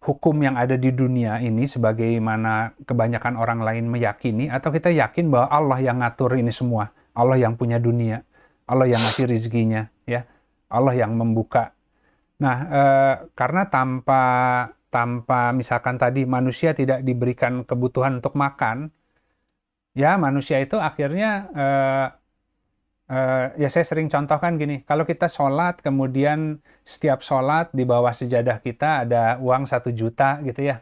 hukum yang ada di dunia ini sebagaimana kebanyakan orang lain meyakini, atau kita yakin bahwa Allah yang ngatur ini semua, Allah yang punya dunia, Allah yang ngasih rezekinya, ya, Allah yang membuka. Nah, karena tanpa misalkan tadi manusia tidak diberikan kebutuhan untuk makan, ya manusia itu akhirnya ya saya sering contohkan gini, kalau kita sholat kemudian setiap sholat di bawah sejadah kita ada uang 1 juta gitu ya.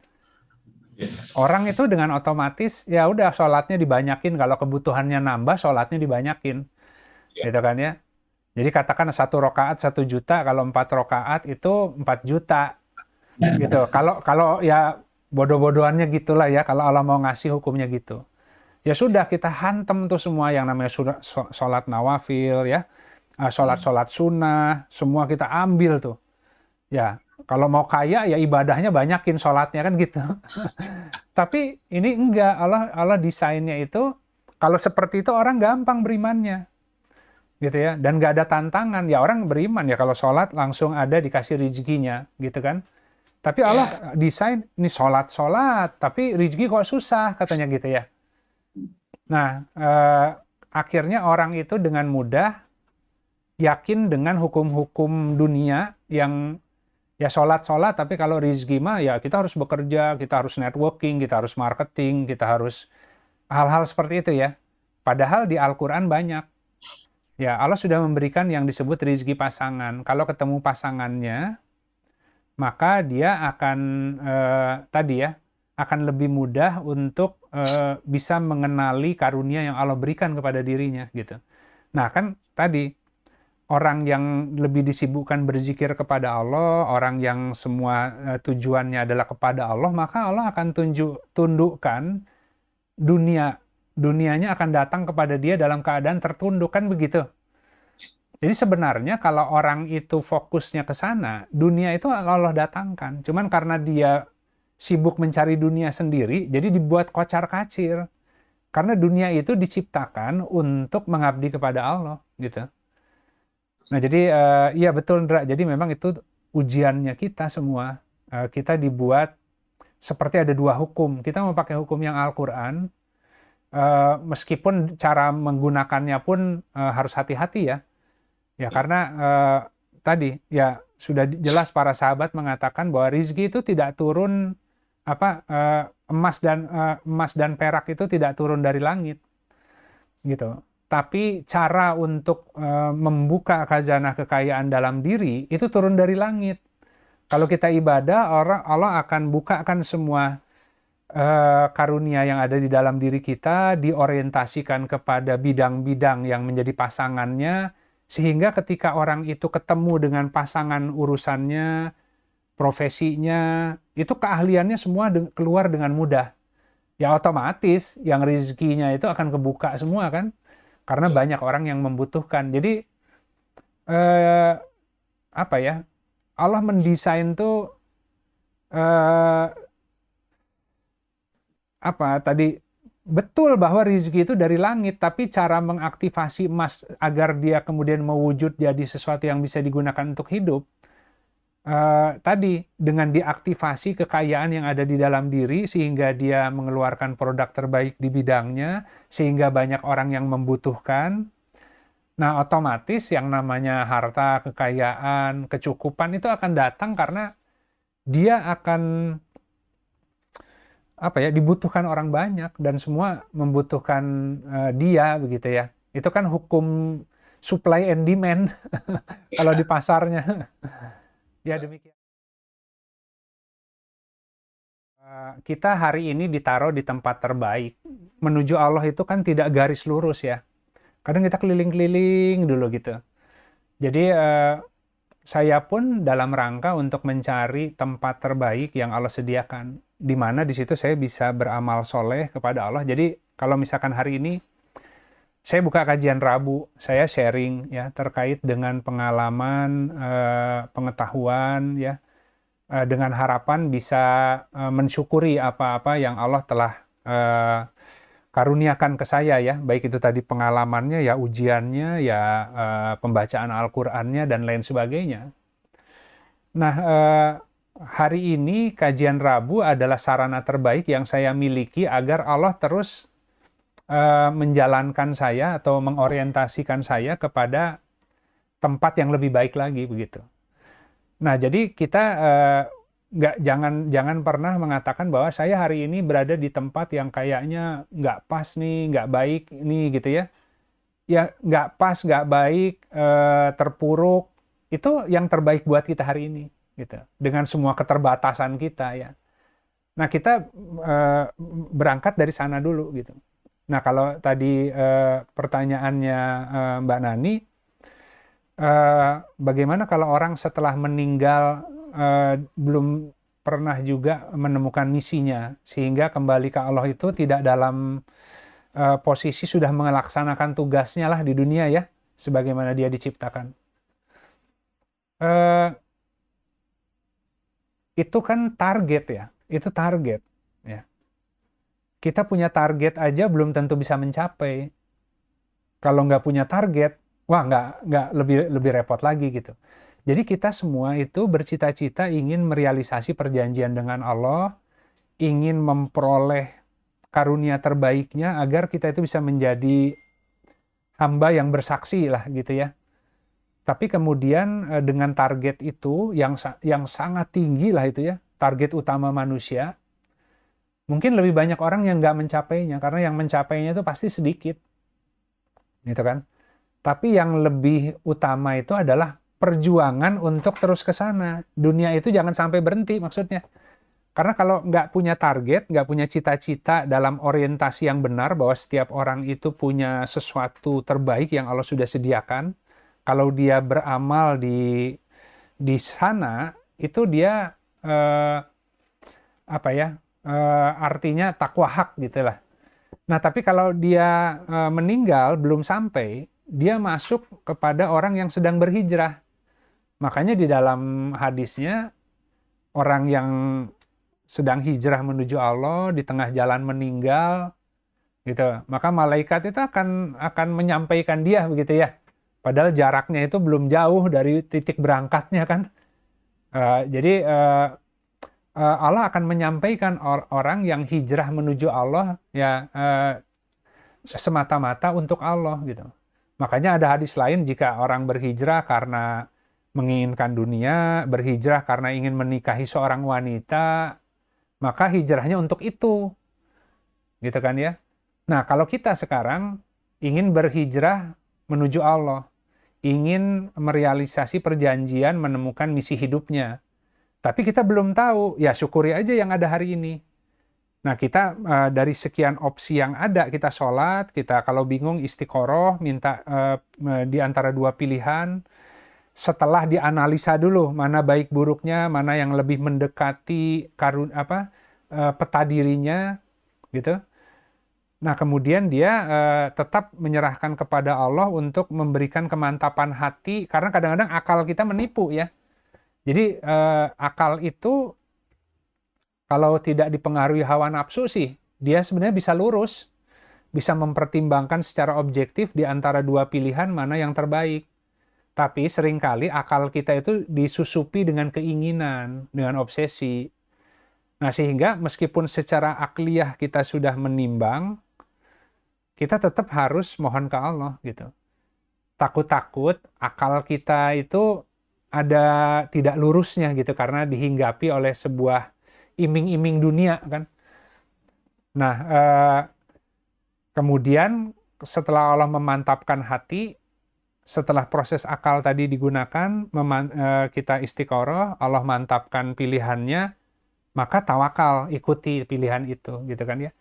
Orang itu dengan otomatis ya udah sholatnya dibanyakin, kalau kebutuhannya nambah sholatnya dibanyakin, gitu kan ya. Jadi katakan 1 rakaat 1 juta, kalau 4 rakaat itu 4 juta, gitu. Kalau ya bodoh-bodohannya gitulah ya, kalau Allah mau ngasih hukumnya gitu. Ya sudah, kita hantem tuh semua yang namanya sholat nawafil, ya, sholat sunnah, semua kita ambil tuh. Ya, kalau mau kaya ya ibadahnya banyakin, sholatnya kan gitu. Tapi ini enggak, Allah desainnya itu kalau seperti itu orang gampang berimannya, gitu ya, dan nggak ada tantangan, ya orang beriman ya kalau sholat langsung ada dikasih rezekinya, gitu kan. Tapi Allah desain ini sholat tapi rezeki kok susah katanya gitu ya. Nah, akhirnya orang itu dengan mudah yakin dengan hukum-hukum dunia yang ya sholat tapi kalau rezeki mah ya kita harus bekerja, kita harus networking, kita harus marketing, kita harus hal-hal seperti itu ya. Padahal di Al-Quran banyak. Ya, Allah sudah memberikan yang disebut rezeki pasangan. Kalau ketemu pasangannya, maka dia akan tadi ya, akan lebih mudah untuk bisa mengenali karunia yang Allah berikan kepada dirinya gitu. Nah, kan tadi orang yang lebih disibukkan berzikir kepada Allah, orang yang semua tujuannya adalah kepada Allah, maka Allah akan tundukkan dunianya akan datang kepada dia dalam keadaan tertunduk, kan begitu. Jadi sebenarnya kalau orang itu fokusnya ke sana, dunia itu Allah datangkan. Cuman karena dia sibuk mencari dunia sendiri, jadi dibuat kocar-kacir. Karena dunia itu diciptakan untuk mengabdi kepada Allah, gitu. Nah, jadi iya betul, Ndra. Jadi memang itu ujiannya kita semua. Kita dibuat seperti ada dua hukum. Kita mau pakai hukum yang Al-Quran, meskipun cara menggunakannya pun harus hati-hati ya. Ya, karena tadi ya sudah jelas para sahabat mengatakan bahwa rizki itu tidak turun emas dan perak itu tidak turun dari langit, gitu. Tapi cara untuk membuka khazanah kekayaan dalam diri itu turun dari langit. Kalau kita ibadah, Allah akan bukakan semua karunia yang ada di dalam diri kita, diorientasikan kepada bidang-bidang yang menjadi pasangannya, sehingga ketika orang itu ketemu dengan pasangan urusannya, profesinya, itu keahliannya semua keluar dengan mudah. Ya otomatis yang rezekinya itu akan kebuka semua kan, karena banyak orang yang membutuhkan. Jadi eh, apa ya, Allah mendesain tuh eh, apa tadi, betul bahwa rezeki itu dari langit, tapi cara mengaktifasi emas agar dia kemudian mewujud jadi sesuatu yang bisa digunakan untuk hidup, tadi dengan diaktifasi kekayaan yang ada di dalam diri sehingga dia mengeluarkan produk terbaik di bidangnya, sehingga banyak orang yang membutuhkan. Nah, otomatis yang namanya harta, kekayaan, kecukupan itu akan datang karena dia akan apa ya, dibutuhkan orang banyak dan semua membutuhkan dia begitu ya. Itu kan hukum supply and demand kalau di pasarnya. Ya demikian. Kita hari ini ditaruh di tempat terbaik. Menuju Allah itu kan tidak garis lurus ya. Kadang kita keliling-keliling dulu gitu. Jadi saya pun dalam rangka untuk mencari tempat terbaik yang Allah sediakan, di mana di situ saya bisa beramal soleh kepada Allah. Jadi kalau misalkan hari ini saya buka kajian Rabu, saya sharing ya terkait dengan pengalaman, pengetahuan ya, dengan harapan bisa mensyukuri apa-apa yang Allah telah karuniakan ke saya ya, baik itu tadi pengalamannya ya, ujiannya ya, pembacaan Al-Qur'annya dan lain sebagainya. Nah, hari ini kajian Rabu adalah sarana terbaik yang saya miliki agar Allah terus menjalankan saya atau mengorientasikan saya kepada tempat yang lebih baik lagi begitu. Nah, jadi kita jangan pernah mengatakan bahwa saya hari ini berada di tempat yang kayaknya nggak pas nih, nggak baik nih gitu ya. Ya nggak pas, nggak baik, terpuruk. Itu yang terbaik buat kita hari ini gitu. Dengan semua keterbatasan kita ya. Nah, kita berangkat dari sana dulu gitu. Nah, kalau tadi pertanyaannya Mbak Nani, bagaimana kalau orang setelah meninggal belum pernah juga menemukan misinya, sehingga kembali ke Allah itu tidak dalam posisi sudah melaksanakan tugasnya lah di dunia ya, sebagaimana dia diciptakan. Itu kan target ya, itu target ya. Kita punya target aja belum tentu bisa mencapai. Kalau nggak punya target, wah nggak lebih repot lagi gitu. Jadi kita semua itu bercita-cita ingin merealisasi perjanjian dengan Allah, ingin memperoleh karunia terbaiknya agar kita itu bisa menjadi hamba yang bersaksi lah gitu ya. Tapi kemudian dengan target itu yang sangat tinggi lah itu ya, target utama manusia, mungkin lebih banyak orang yang nggak mencapainya, karena yang mencapainya itu pasti sedikit, gitu kan. Tapi yang lebih utama itu adalah perjuangan untuk terus ke sana. Dunia itu jangan sampai berhenti maksudnya. Karena kalau nggak punya target, nggak punya cita-cita dalam orientasi yang benar bahwa setiap orang itu punya sesuatu terbaik yang Allah sudah sediakan, kalau dia beramal di sana, itu dia apa ya? Artinya takwa hak gitulah. Nah, tapi kalau dia meninggal belum sampai, dia masuk kepada orang yang sedang berhijrah. Makanya di dalam hadisnya, orang yang sedang hijrah menuju Allah di tengah jalan meninggal gitu, maka malaikat itu akan menyampaikan dia begitu ya. Padahal jaraknya itu belum jauh dari titik berangkatnya kan. Jadi Allah akan menyampaikan orang yang hijrah menuju Allah ya semata-mata untuk Allah gitu. Makanya ada hadis lain, jika orang berhijrah karena menginginkan dunia, berhijrah karena ingin menikahi seorang wanita, maka hijrahnya untuk itu. Gitu kan ya. Nah, kalau kita sekarang ingin berhijrah menuju Allah, ingin merealisasi perjanjian, menemukan misi hidupnya, Tapi kita belum tahu, ya syukuri aja yang ada hari ini. Nah, kita dari sekian opsi yang ada, kita sholat, kita kalau bingung istiqoroh, minta di antara dua pilihan. Setelah dianalisa dulu mana baik buruknya, mana yang lebih mendekati peta dirinya, gitu. Nah, kemudian dia tetap menyerahkan kepada Allah untuk memberikan kemantapan hati, karena kadang-kadang akal kita menipu ya. Jadi akal itu kalau tidak dipengaruhi hawa nafsu sih, dia sebenarnya bisa lurus, bisa mempertimbangkan secara objektif di antara dua pilihan mana yang terbaik. Tapi seringkali akal kita itu disusupi dengan keinginan, dengan obsesi. Nah, sehingga meskipun secara akliyah kita sudah menimbang, kita tetap harus mohon ke Allah gitu. Takut-takut akal kita itu ada tidak lurusnya gitu karena dihinggapi oleh sebuah iming-iming dunia kan. Nah, kemudian setelah Allah memantapkan hati, setelah proses akal tadi digunakan, kita istiqoroh, Allah mantapkan pilihannya, maka tawakal, ikuti pilihan itu, gitu kan ya.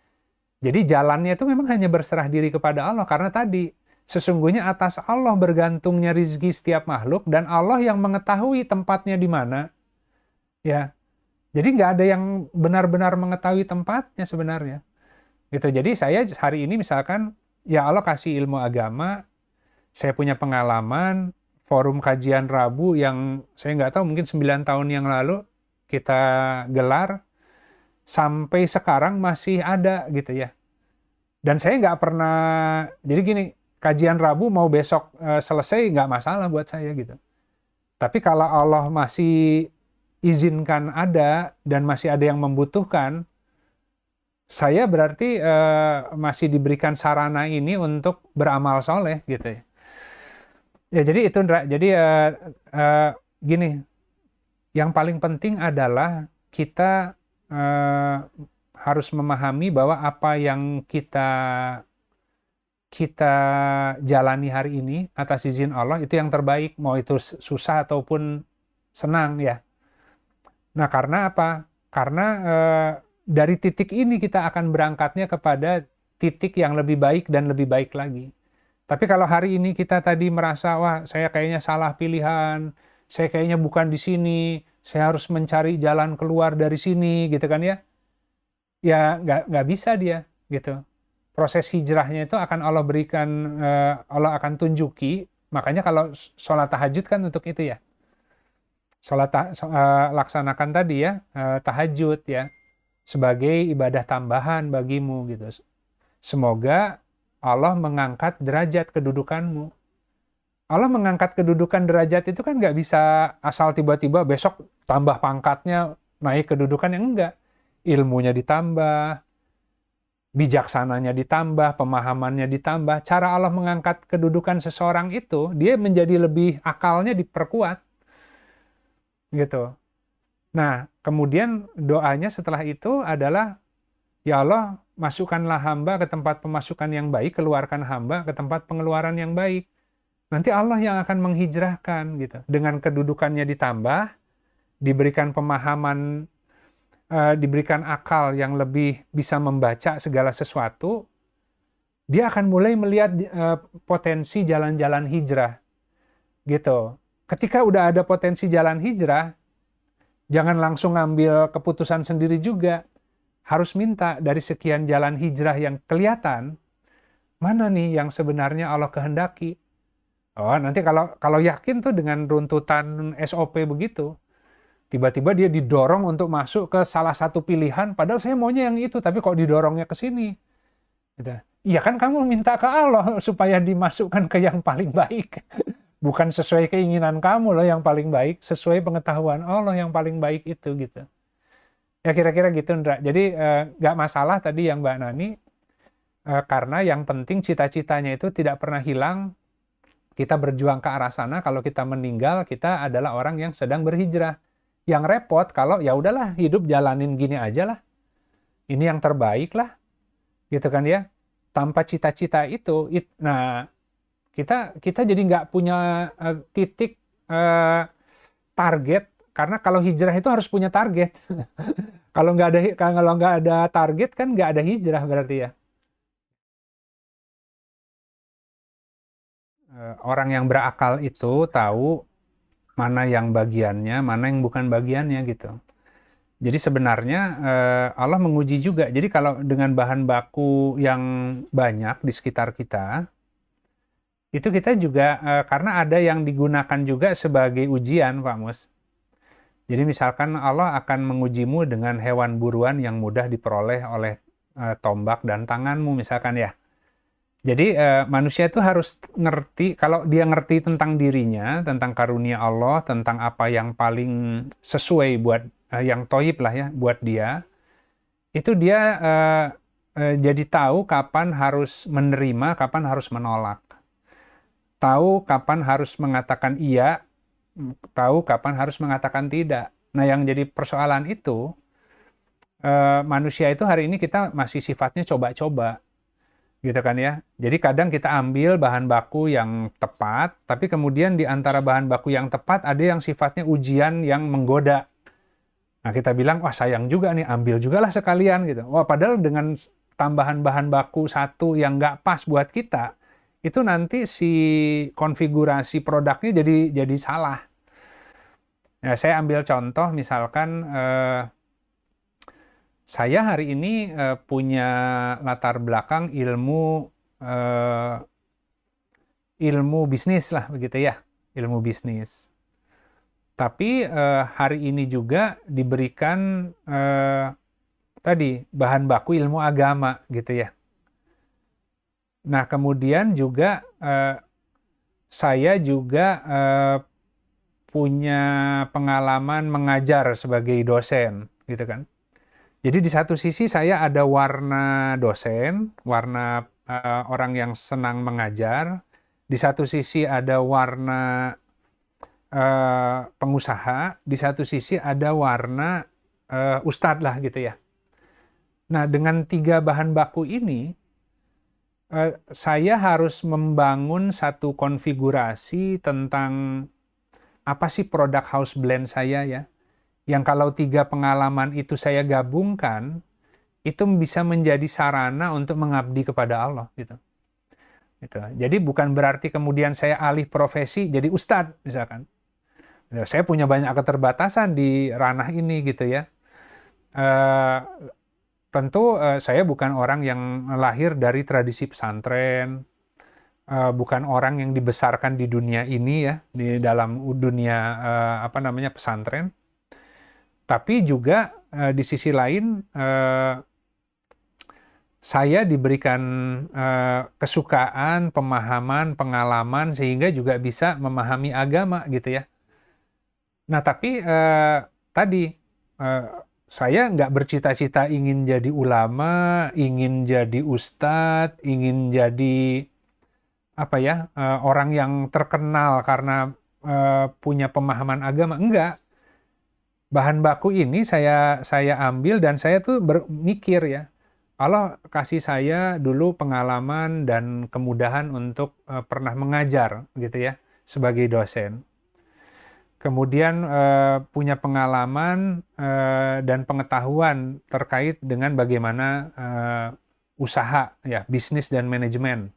Jadi jalannya itu memang hanya berserah diri kepada Allah, karena tadi sesungguhnya atas Allah bergantungnya rizki setiap makhluk, dan Allah yang mengetahui tempatnya di mana. Ya, jadi nggak ada yang benar-benar mengetahui tempatnya sebenarnya. Gitu. Jadi saya hari ini misalkan, ya Allah kasih ilmu agama, saya punya pengalaman, forum kajian Rabu yang saya nggak tahu mungkin 9 tahun yang lalu kita gelar, sampai sekarang masih ada gitu ya. Dan saya nggak pernah, jadi gini, kajian Rabu mau besok selesai nggak masalah buat saya gitu. Tapi kalau Allah masih izinkan ada dan masih ada yang membutuhkan, saya berarti masih diberikan sarana ini untuk beramal soleh gitu ya. Ya jadi itu Ndra, jadi gini, yang paling penting adalah kita harus memahami bahwa apa yang kita jalani hari ini atas izin Allah itu yang terbaik, mau itu susah ataupun senang ya. Nah, karena apa? Karena dari titik ini kita akan berangkatnya kepada titik yang lebih baik dan lebih baik lagi. Tapi kalau hari ini kita tadi merasa, wah saya kayaknya salah pilihan, saya kayaknya bukan di sini, saya harus mencari jalan keluar dari sini, gitu kan ya? Ya nggak bisa dia, gitu. Proses hijrahnya itu akan Allah berikan, Allah akan tunjuki. Makanya kalau sholat tahajud kan untuk itu ya. Laksanakan tadi ya, tahajud ya, sebagai ibadah tambahan bagimu gitu. Semoga Allah mengangkat derajat kedudukanmu. Allah mengangkat kedudukan derajat itu kan nggak bisa asal tiba-tiba besok tambah pangkatnya, naik kedudukan, yang enggak. Ilmunya ditambah, bijaksananya ditambah, pemahamannya ditambah. Cara Allah mengangkat kedudukan seseorang itu, dia menjadi lebih, akalnya diperkuat. Gitu. Nah, kemudian doanya setelah itu adalah, ya Allah, masukkanlah hamba ke tempat pemasukan yang baik, keluarkan hamba ke tempat pengeluaran yang baik. Nanti Allah yang akan menghijrahkan gitu. Dengan kedudukannya ditambah, diberikan pemahaman, diberikan akal yang lebih bisa membaca segala sesuatu, dia akan mulai melihat potensi jalan-jalan hijrah. Gitu. Ketika udah ada potensi jalan hijrah, jangan langsung ngambil keputusan sendiri juga. Harus minta dari sekian jalan hijrah yang kelihatan, mana nih yang sebenarnya Allah kehendaki. Oh, nanti kalau yakin tuh dengan runtutan SOP begitu, tiba-tiba dia didorong untuk masuk ke salah satu pilihan, padahal saya maunya yang itu, tapi kok didorongnya ke sini. Gitu. Iya kan kamu minta ke Allah supaya dimasukkan ke yang paling baik. Bukan sesuai keinginan kamu loh yang paling baik, sesuai pengetahuan Allah yang paling baik itu gitu. Ya kira-kira gitu Ndra. Jadi nggak masalah tadi yang Mbak Nani, karena yang penting cita-citanya itu tidak pernah hilang. Kita berjuang ke arah sana, kalau kita meninggal, kita adalah orang yang sedang berhijrah. Yang repot kalau ya udahlah hidup jalanin gini aja lah. Ini yang terbaik lah. Gitu kan ya. Tanpa cita-cita itu, nah kita jadi nggak punya titik target Karena kalau hijrah itu harus punya target. Kalau nggak ada target kan nggak ada hijrah berarti ya. Orang yang berakal itu tahu mana yang bagiannya, mana yang bukan bagiannya gitu. Jadi sebenarnya Allah menguji juga. Jadi kalau dengan bahan baku yang banyak di sekitar kita, itu kita juga karena ada yang digunakan juga sebagai ujian, Pak Mus. Jadi misalkan Allah akan mengujimu dengan hewan buruan yang mudah diperoleh oleh tombak dan tanganmu misalkan ya. Jadi manusia itu harus ngerti, kalau dia ngerti tentang dirinya, tentang karunia Allah, tentang apa yang paling sesuai buat yang toyib lah ya buat dia, itu dia jadi tahu kapan harus menerima, kapan harus menolak. Tahu kapan harus mengatakan iya, tahu kapan harus mengatakan tidak. Nah, yang jadi persoalan itu, manusia itu hari ini kita masih sifatnya coba-coba, gitu kan ya. Jadi kadang kita ambil bahan baku yang tepat, tapi kemudian di antara bahan baku yang tepat ada yang sifatnya ujian yang menggoda. Nah, kita bilang, wah sayang juga nih, ambil juga lah sekalian gitu. Wah, padahal dengan tambahan bahan baku satu yang nggak pas buat kita, itu nanti si konfigurasi produknya jadi salah. Ya, saya ambil contoh misalkan saya hari ini punya latar belakang ilmu bisnis lah begitu ya, ilmu bisnis. Tapi hari ini juga diberikan tadi bahan baku ilmu agama gitu ya. Nah, kemudian juga saya juga punya pengalaman mengajar sebagai dosen, gitu kan. Jadi di satu sisi saya ada warna dosen, warna orang yang senang mengajar. Di satu sisi ada warna pengusaha, di satu sisi ada warna ustadz lah gitu ya. Nah, dengan 3 bahan baku ini, saya harus membangun satu konfigurasi tentang apa sih produk house blend saya ya. Yang kalau 3 pengalaman itu saya gabungkan, itu bisa menjadi sarana untuk mengabdi kepada Allah gitu. Gitu. Jadi bukan berarti kemudian saya alih profesi jadi ustadz misalkan. Saya punya banyak keterbatasan di ranah ini gitu ya. Tentu saya bukan orang yang lahir dari tradisi pesantren, bukan orang yang dibesarkan di dunia ini ya, di dalam dunia pesantren. Tapi juga di sisi lain saya diberikan kesukaan, pemahaman, pengalaman sehingga juga bisa memahami agama gitu ya. Nah, tapi tadi saya nggak bercita-cita ingin jadi ulama, ingin jadi ustadz, ingin jadi orang yang terkenal karena punya pemahaman agama. Enggak. Bahan baku ini saya ambil dan saya tuh bermikir ya. Allah kasih saya dulu pengalaman dan kemudahan untuk pernah mengajar gitu ya sebagai dosen. Kemudian punya pengalaman dan pengetahuan terkait dengan bagaimana usaha ya, bisnis dan manajemen.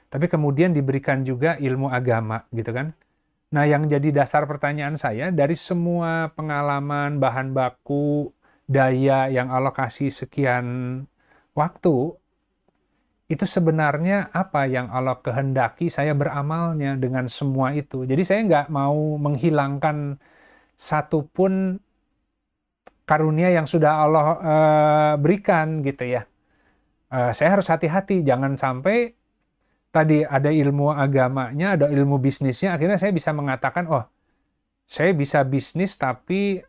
Tapi kemudian diberikan juga ilmu agama gitu kan. Nah, yang jadi dasar pertanyaan saya dari semua pengalaman, bahan baku, daya yang Allah kasih sekian waktu, itu sebenarnya apa yang Allah kehendaki saya beramalnya dengan semua itu. Jadi saya nggak mau menghilangkan satupun karunia yang sudah Allah berikan gitu ya. Saya harus hati-hati, jangan sampai tadi ada ilmu agamanya, ada ilmu bisnisnya, akhirnya saya bisa mengatakan, oh saya bisa bisnis tapi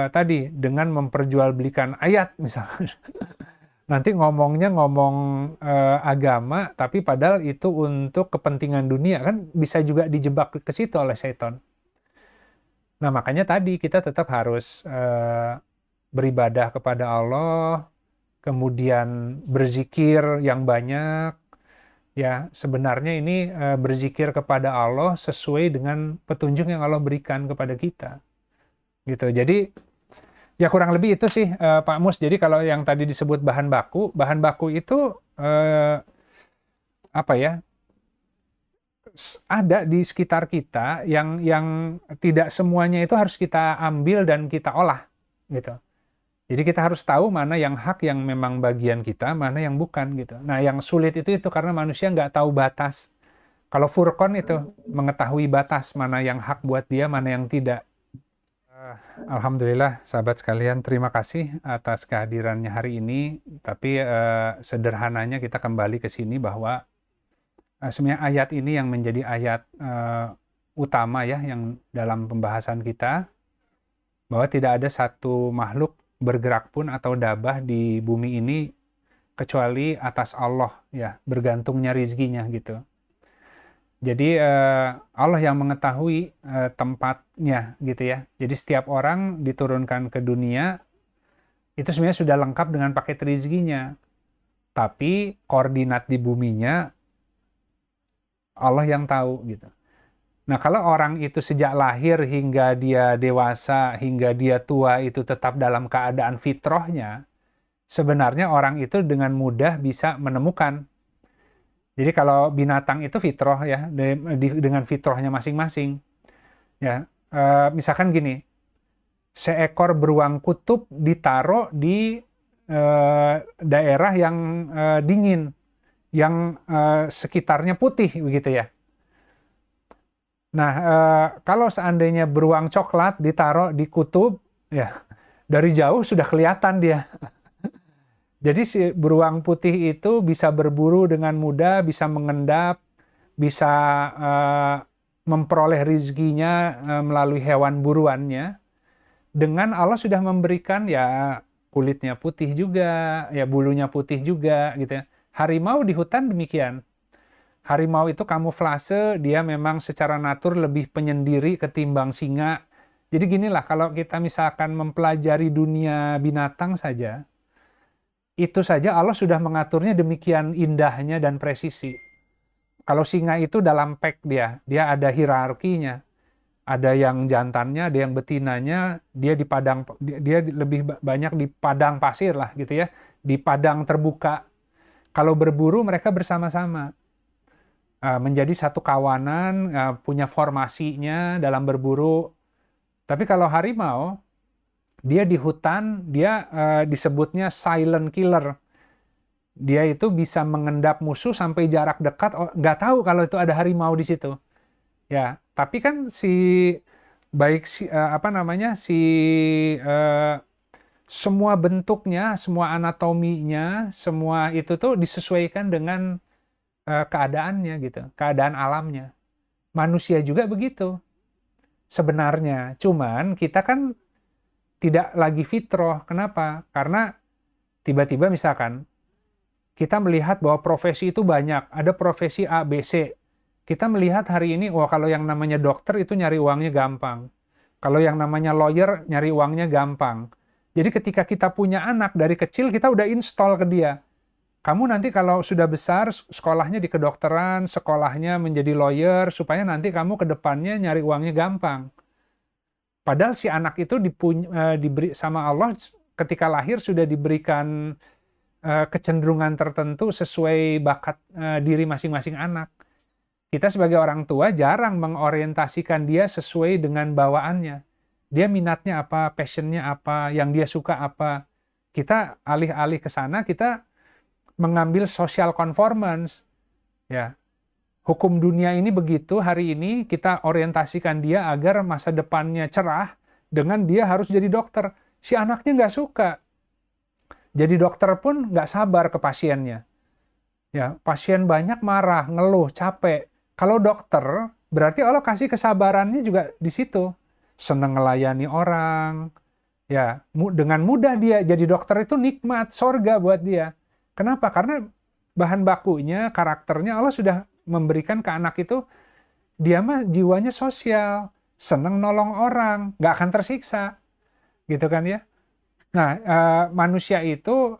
tadi dengan memperjualbelikan ayat misalnya. Nanti ngomongnya ngomong agama, tapi padahal itu untuk kepentingan dunia, kan bisa juga dijebak ke situ oleh setan. Nah, makanya tadi kita tetap harus beribadah kepada Allah, kemudian berzikir yang banyak. Ya, sebenarnya ini berzikir kepada Allah sesuai dengan petunjuk yang Allah berikan kepada kita. gitu. Jadi ya kurang lebih itu sih Pak Mus. Jadi kalau yang tadi disebut bahan baku itu apa ya? Ada di sekitar kita yang tidak semuanya itu harus kita ambil dan kita olah gitu. Jadi kita harus tahu mana yang hak yang memang bagian kita, mana yang bukan gitu. Nah yang sulit itu karena manusia nggak tahu batas. Kalau Furqan itu mengetahui batas mana yang hak buat dia, mana yang tidak. Alhamdulillah sahabat sekalian, terima kasih atas kehadirannya hari ini. Tapi sederhananya kita kembali ke sini bahwa sebenarnya ayat ini yang menjadi ayat utama ya yang dalam pembahasan kita, bahwa tidak ada satu makhluk bergerak pun atau dabah di bumi ini kecuali atas Allah ya, bergantungnya rizkinya gitu. Jadi Allah yang mengetahui tempatnya gitu ya. Jadi setiap orang diturunkan ke dunia itu sebenarnya sudah lengkap dengan paket rizkinya. Tapi koordinat di buminya Allah yang tahu gitu. Nah, kalau orang itu sejak lahir hingga dia dewasa, hingga dia tua itu tetap dalam keadaan fitrahnya, sebenarnya orang itu dengan mudah bisa menemukan. Jadi kalau binatang itu fitrah ya, dengan fitrahnya masing-masing. Ya, misalkan gini, seekor beruang kutub ditaruh di daerah yang dingin, yang sekitarnya putih begitu ya. Nah, kalau seandainya beruang coklat ditaruh di kutub, ya dari jauh sudah kelihatan dia. Jadi si beruang putih itu bisa berburu dengan mudah, bisa mengendap, bisa memperoleh rizkinya melalui hewan buruannya. Dengan Allah sudah memberikan ya kulitnya putih juga, ya bulunya putih juga gitu ya. Harimau di hutan demikian. Harimau itu kamuflase, dia memang secara natur lebih penyendiri ketimbang singa. Jadi ginilah, kalau kita misalkan mempelajari dunia binatang saja, itu saja Allah sudah mengaturnya demikian indahnya dan presisi. Kalau singa itu dalam pack dia ada hierarkinya. Ada yang jantannya, ada yang betinanya, dia lebih banyak di padang pasir lah gitu ya, di padang terbuka. Kalau berburu mereka bersama-sama. Menjadi satu kawanan, punya formasinya dalam berburu. Tapi kalau harimau, dia di hutan, dia disebutnya silent killer. Dia itu bisa mengendap musuh sampai jarak dekat, nggak tahu kalau itu ada harimau di situ. Ya, tapi kan semua bentuknya, semua anatominya, semua itu tuh disesuaikan dengan keadaannya gitu, keadaan alamnya. Manusia juga begitu sebenarnya. Cuman kita kan tidak lagi fitrah. Kenapa? Karena tiba-tiba misalkan kita melihat bahwa profesi itu banyak, ada profesi A, B, C. Kita melihat hari ini, kalau yang namanya dokter itu nyari uangnya gampang. Kalau yang namanya lawyer nyari uangnya gampang. Jadi ketika kita punya anak dari kecil, kita udah install ke dia. Kamu nanti kalau sudah besar, sekolahnya di kedokteran, sekolahnya menjadi lawyer, supaya nanti kamu ke depannya nyari uangnya gampang. Padahal si anak itu diberi sama Allah ketika lahir sudah diberikan kecenderungan tertentu sesuai bakat diri masing-masing anak. Kita sebagai orang tua jarang mengorientasikan dia sesuai dengan bawaannya. Dia minatnya apa, passionnya apa, yang dia suka apa. Kita alih-alih ke sana, kita mengambil social conformance. Ya, hukum dunia ini begitu, hari ini kita orientasikan dia agar masa depannya cerah dengan dia harus jadi dokter. Si anaknya nggak suka. Jadi dokter pun nggak sabar ke pasiennya. Ya, pasien banyak marah, ngeluh, capek. Kalau dokter, berarti Allah kasih kesabarannya juga di situ. Senang melayani orang. Ya, dengan mudah dia jadi dokter itu nikmat, sorga buat dia. Kenapa? Karena bahan bakunya, karakternya Allah sudah memberikan ke anak itu, dia mah jiwanya sosial, senang nolong orang, nggak akan tersiksa. Gitu kan ya? Nah, manusia itu,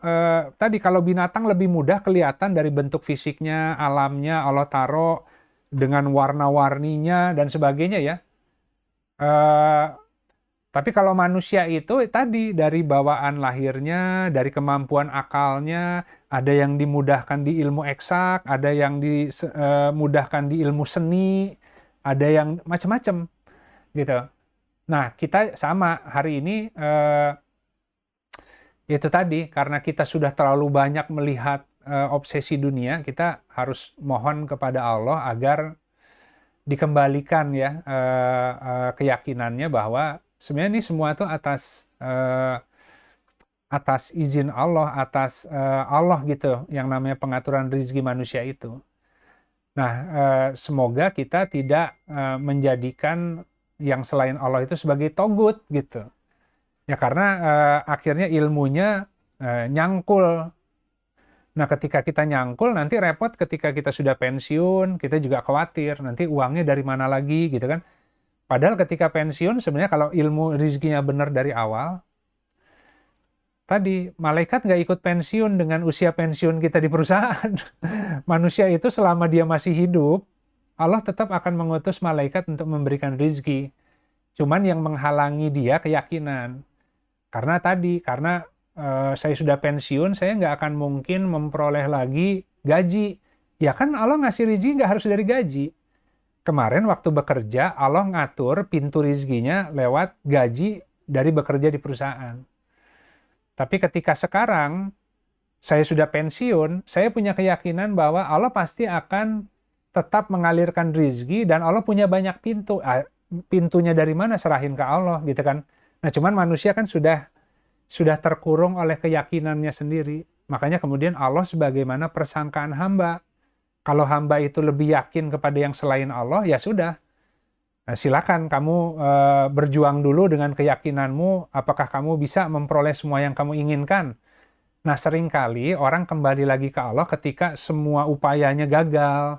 tadi kalau binatang lebih mudah kelihatan dari bentuk fisiknya, alamnya, Allah taruh dengan warna-warninya dan sebagainya ya. Tapi kalau manusia itu tadi dari bawaan lahirnya, dari kemampuan akalnya, ada yang dimudahkan di ilmu eksak, ada yang dimudahkan di ilmu seni, ada yang macam-macam gitu. Nah, kita sama hari ini itu tadi karena kita sudah terlalu banyak melihat obsesi dunia, kita harus mohon kepada Allah agar dikembalikan ya keyakinannya bahwa sebenarnya ini semua itu atas izin Allah, atas Allah gitu, yang namanya pengaturan rezeki manusia itu. Nah, semoga kita tidak menjadikan yang selain Allah itu sebagai togut gitu. Ya karena akhirnya ilmunya nyangkul. Nah, ketika kita nyangkul, nanti repot ketika kita sudah pensiun, kita juga khawatir, nanti uangnya dari mana lagi gitu kan. Padahal ketika pensiun, sebenarnya kalau ilmu rezekinya benar dari awal, tadi malaikat nggak ikut pensiun dengan usia pensiun kita di perusahaan. Manusia itu selama dia masih hidup, Allah tetap akan mengutus malaikat untuk memberikan rezeki. Cuman yang menghalangi dia keyakinan. Karena saya sudah pensiun, saya nggak akan mungkin memperoleh lagi gaji. Ya kan Allah ngasih rezeki nggak harus dari gaji. Kemarin waktu bekerja, Allah ngatur pintu rezekinya lewat gaji dari bekerja di perusahaan. Tapi ketika sekarang saya sudah pensiun, saya punya keyakinan bahwa Allah pasti akan tetap mengalirkan rezeki dan Allah punya banyak pintu. Pintunya dari mana serahin ke Allah gitu kan. Nah, cuman manusia kan sudah terkurung oleh keyakinannya sendiri. Makanya kemudian Allah sebagaimana persangkaan hamba. Kalau hamba itu lebih yakin kepada yang selain Allah, ya sudah. Nah, silakan kamu berjuang dulu dengan keyakinanmu, apakah kamu bisa memperoleh semua yang kamu inginkan. Nah, seringkali orang kembali lagi ke Allah ketika semua upayanya gagal.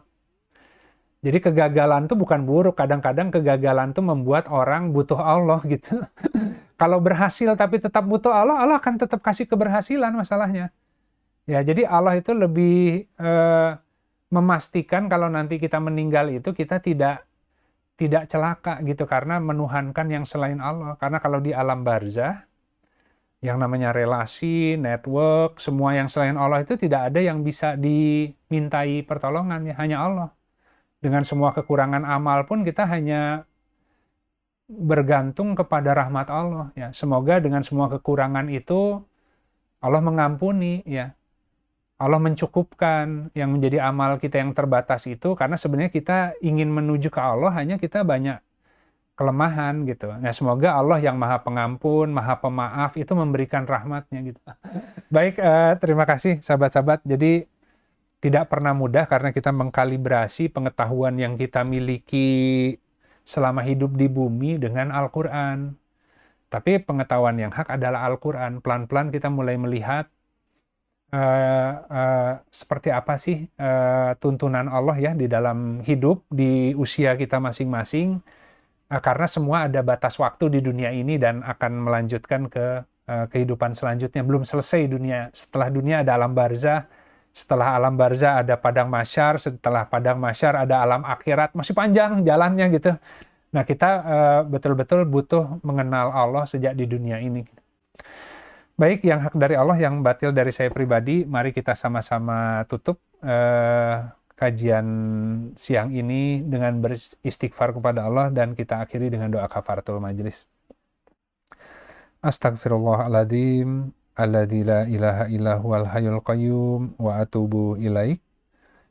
Jadi kegagalan itu bukan buruk, kadang-kadang kegagalan itu membuat orang butuh Allah gitu. Kalau berhasil tapi tetap butuh Allah, Allah akan tetap kasih keberhasilan masalahnya. Ya, jadi Allah itu lebih memastikan kalau nanti kita meninggal itu kita tidak celaka gitu karena menuhankan yang selain Allah. Karena kalau di alam barzah yang namanya relasi, network, semua yang selain Allah itu tidak ada yang bisa dimintai pertolongan, ya hanya Allah. Dengan semua kekurangan amal pun kita hanya bergantung kepada rahmat Allah ya. Semoga dengan semua kekurangan itu Allah mengampuni ya. Allah mencukupkan yang menjadi amal kita yang terbatas itu, karena sebenarnya kita ingin menuju ke Allah, hanya kita banyak kelemahan gitu. Nah, semoga Allah yang Maha Pengampun, Maha Pemaaf itu memberikan rahmatnya gitu. Baik, terima kasih sahabat-sahabat. Jadi tidak pernah mudah karena kita mengkalibrasi pengetahuan yang kita miliki selama hidup di bumi dengan Al-Quran. Tapi pengetahuan yang hak adalah Al-Quran. Pelan-pelan kita mulai melihat seperti apa sih tuntunan Allah ya di dalam hidup di usia kita masing-masing, karena semua ada batas waktu di dunia ini dan akan melanjutkan ke kehidupan selanjutnya. Belum selesai dunia. Setelah dunia ada alam barzah, setelah alam barzah ada padang mahsyar, setelah padang mahsyar ada alam akhirat. Masih panjang jalannya gitu. Nah, kita betul-betul butuh mengenal Allah sejak di dunia ini. Baik, yang hak dari Allah, yang batil dari saya pribadi, mari kita sama-sama tutup kajian siang ini dengan beristighfar kepada Allah dan kita akhiri dengan doa kafaratul majlis. Astaghfirullahaladzim, alladzi la ilaha illa huwal hayyul qayyum wa atubu ilaik.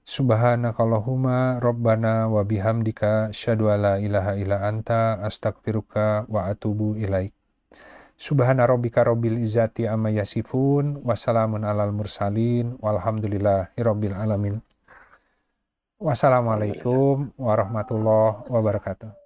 Subhanakallahumma rabbana wa bihamdika asyhadu an la ilaha illa anta astaghfiruka wa atubu ilaik. Subhana rabbika rabbil izzati amma yasifun wa salamun alal mursalin walhamdulillahi rabbil alamin. Wassalamualaikum warahmatullahi wabarakatuh.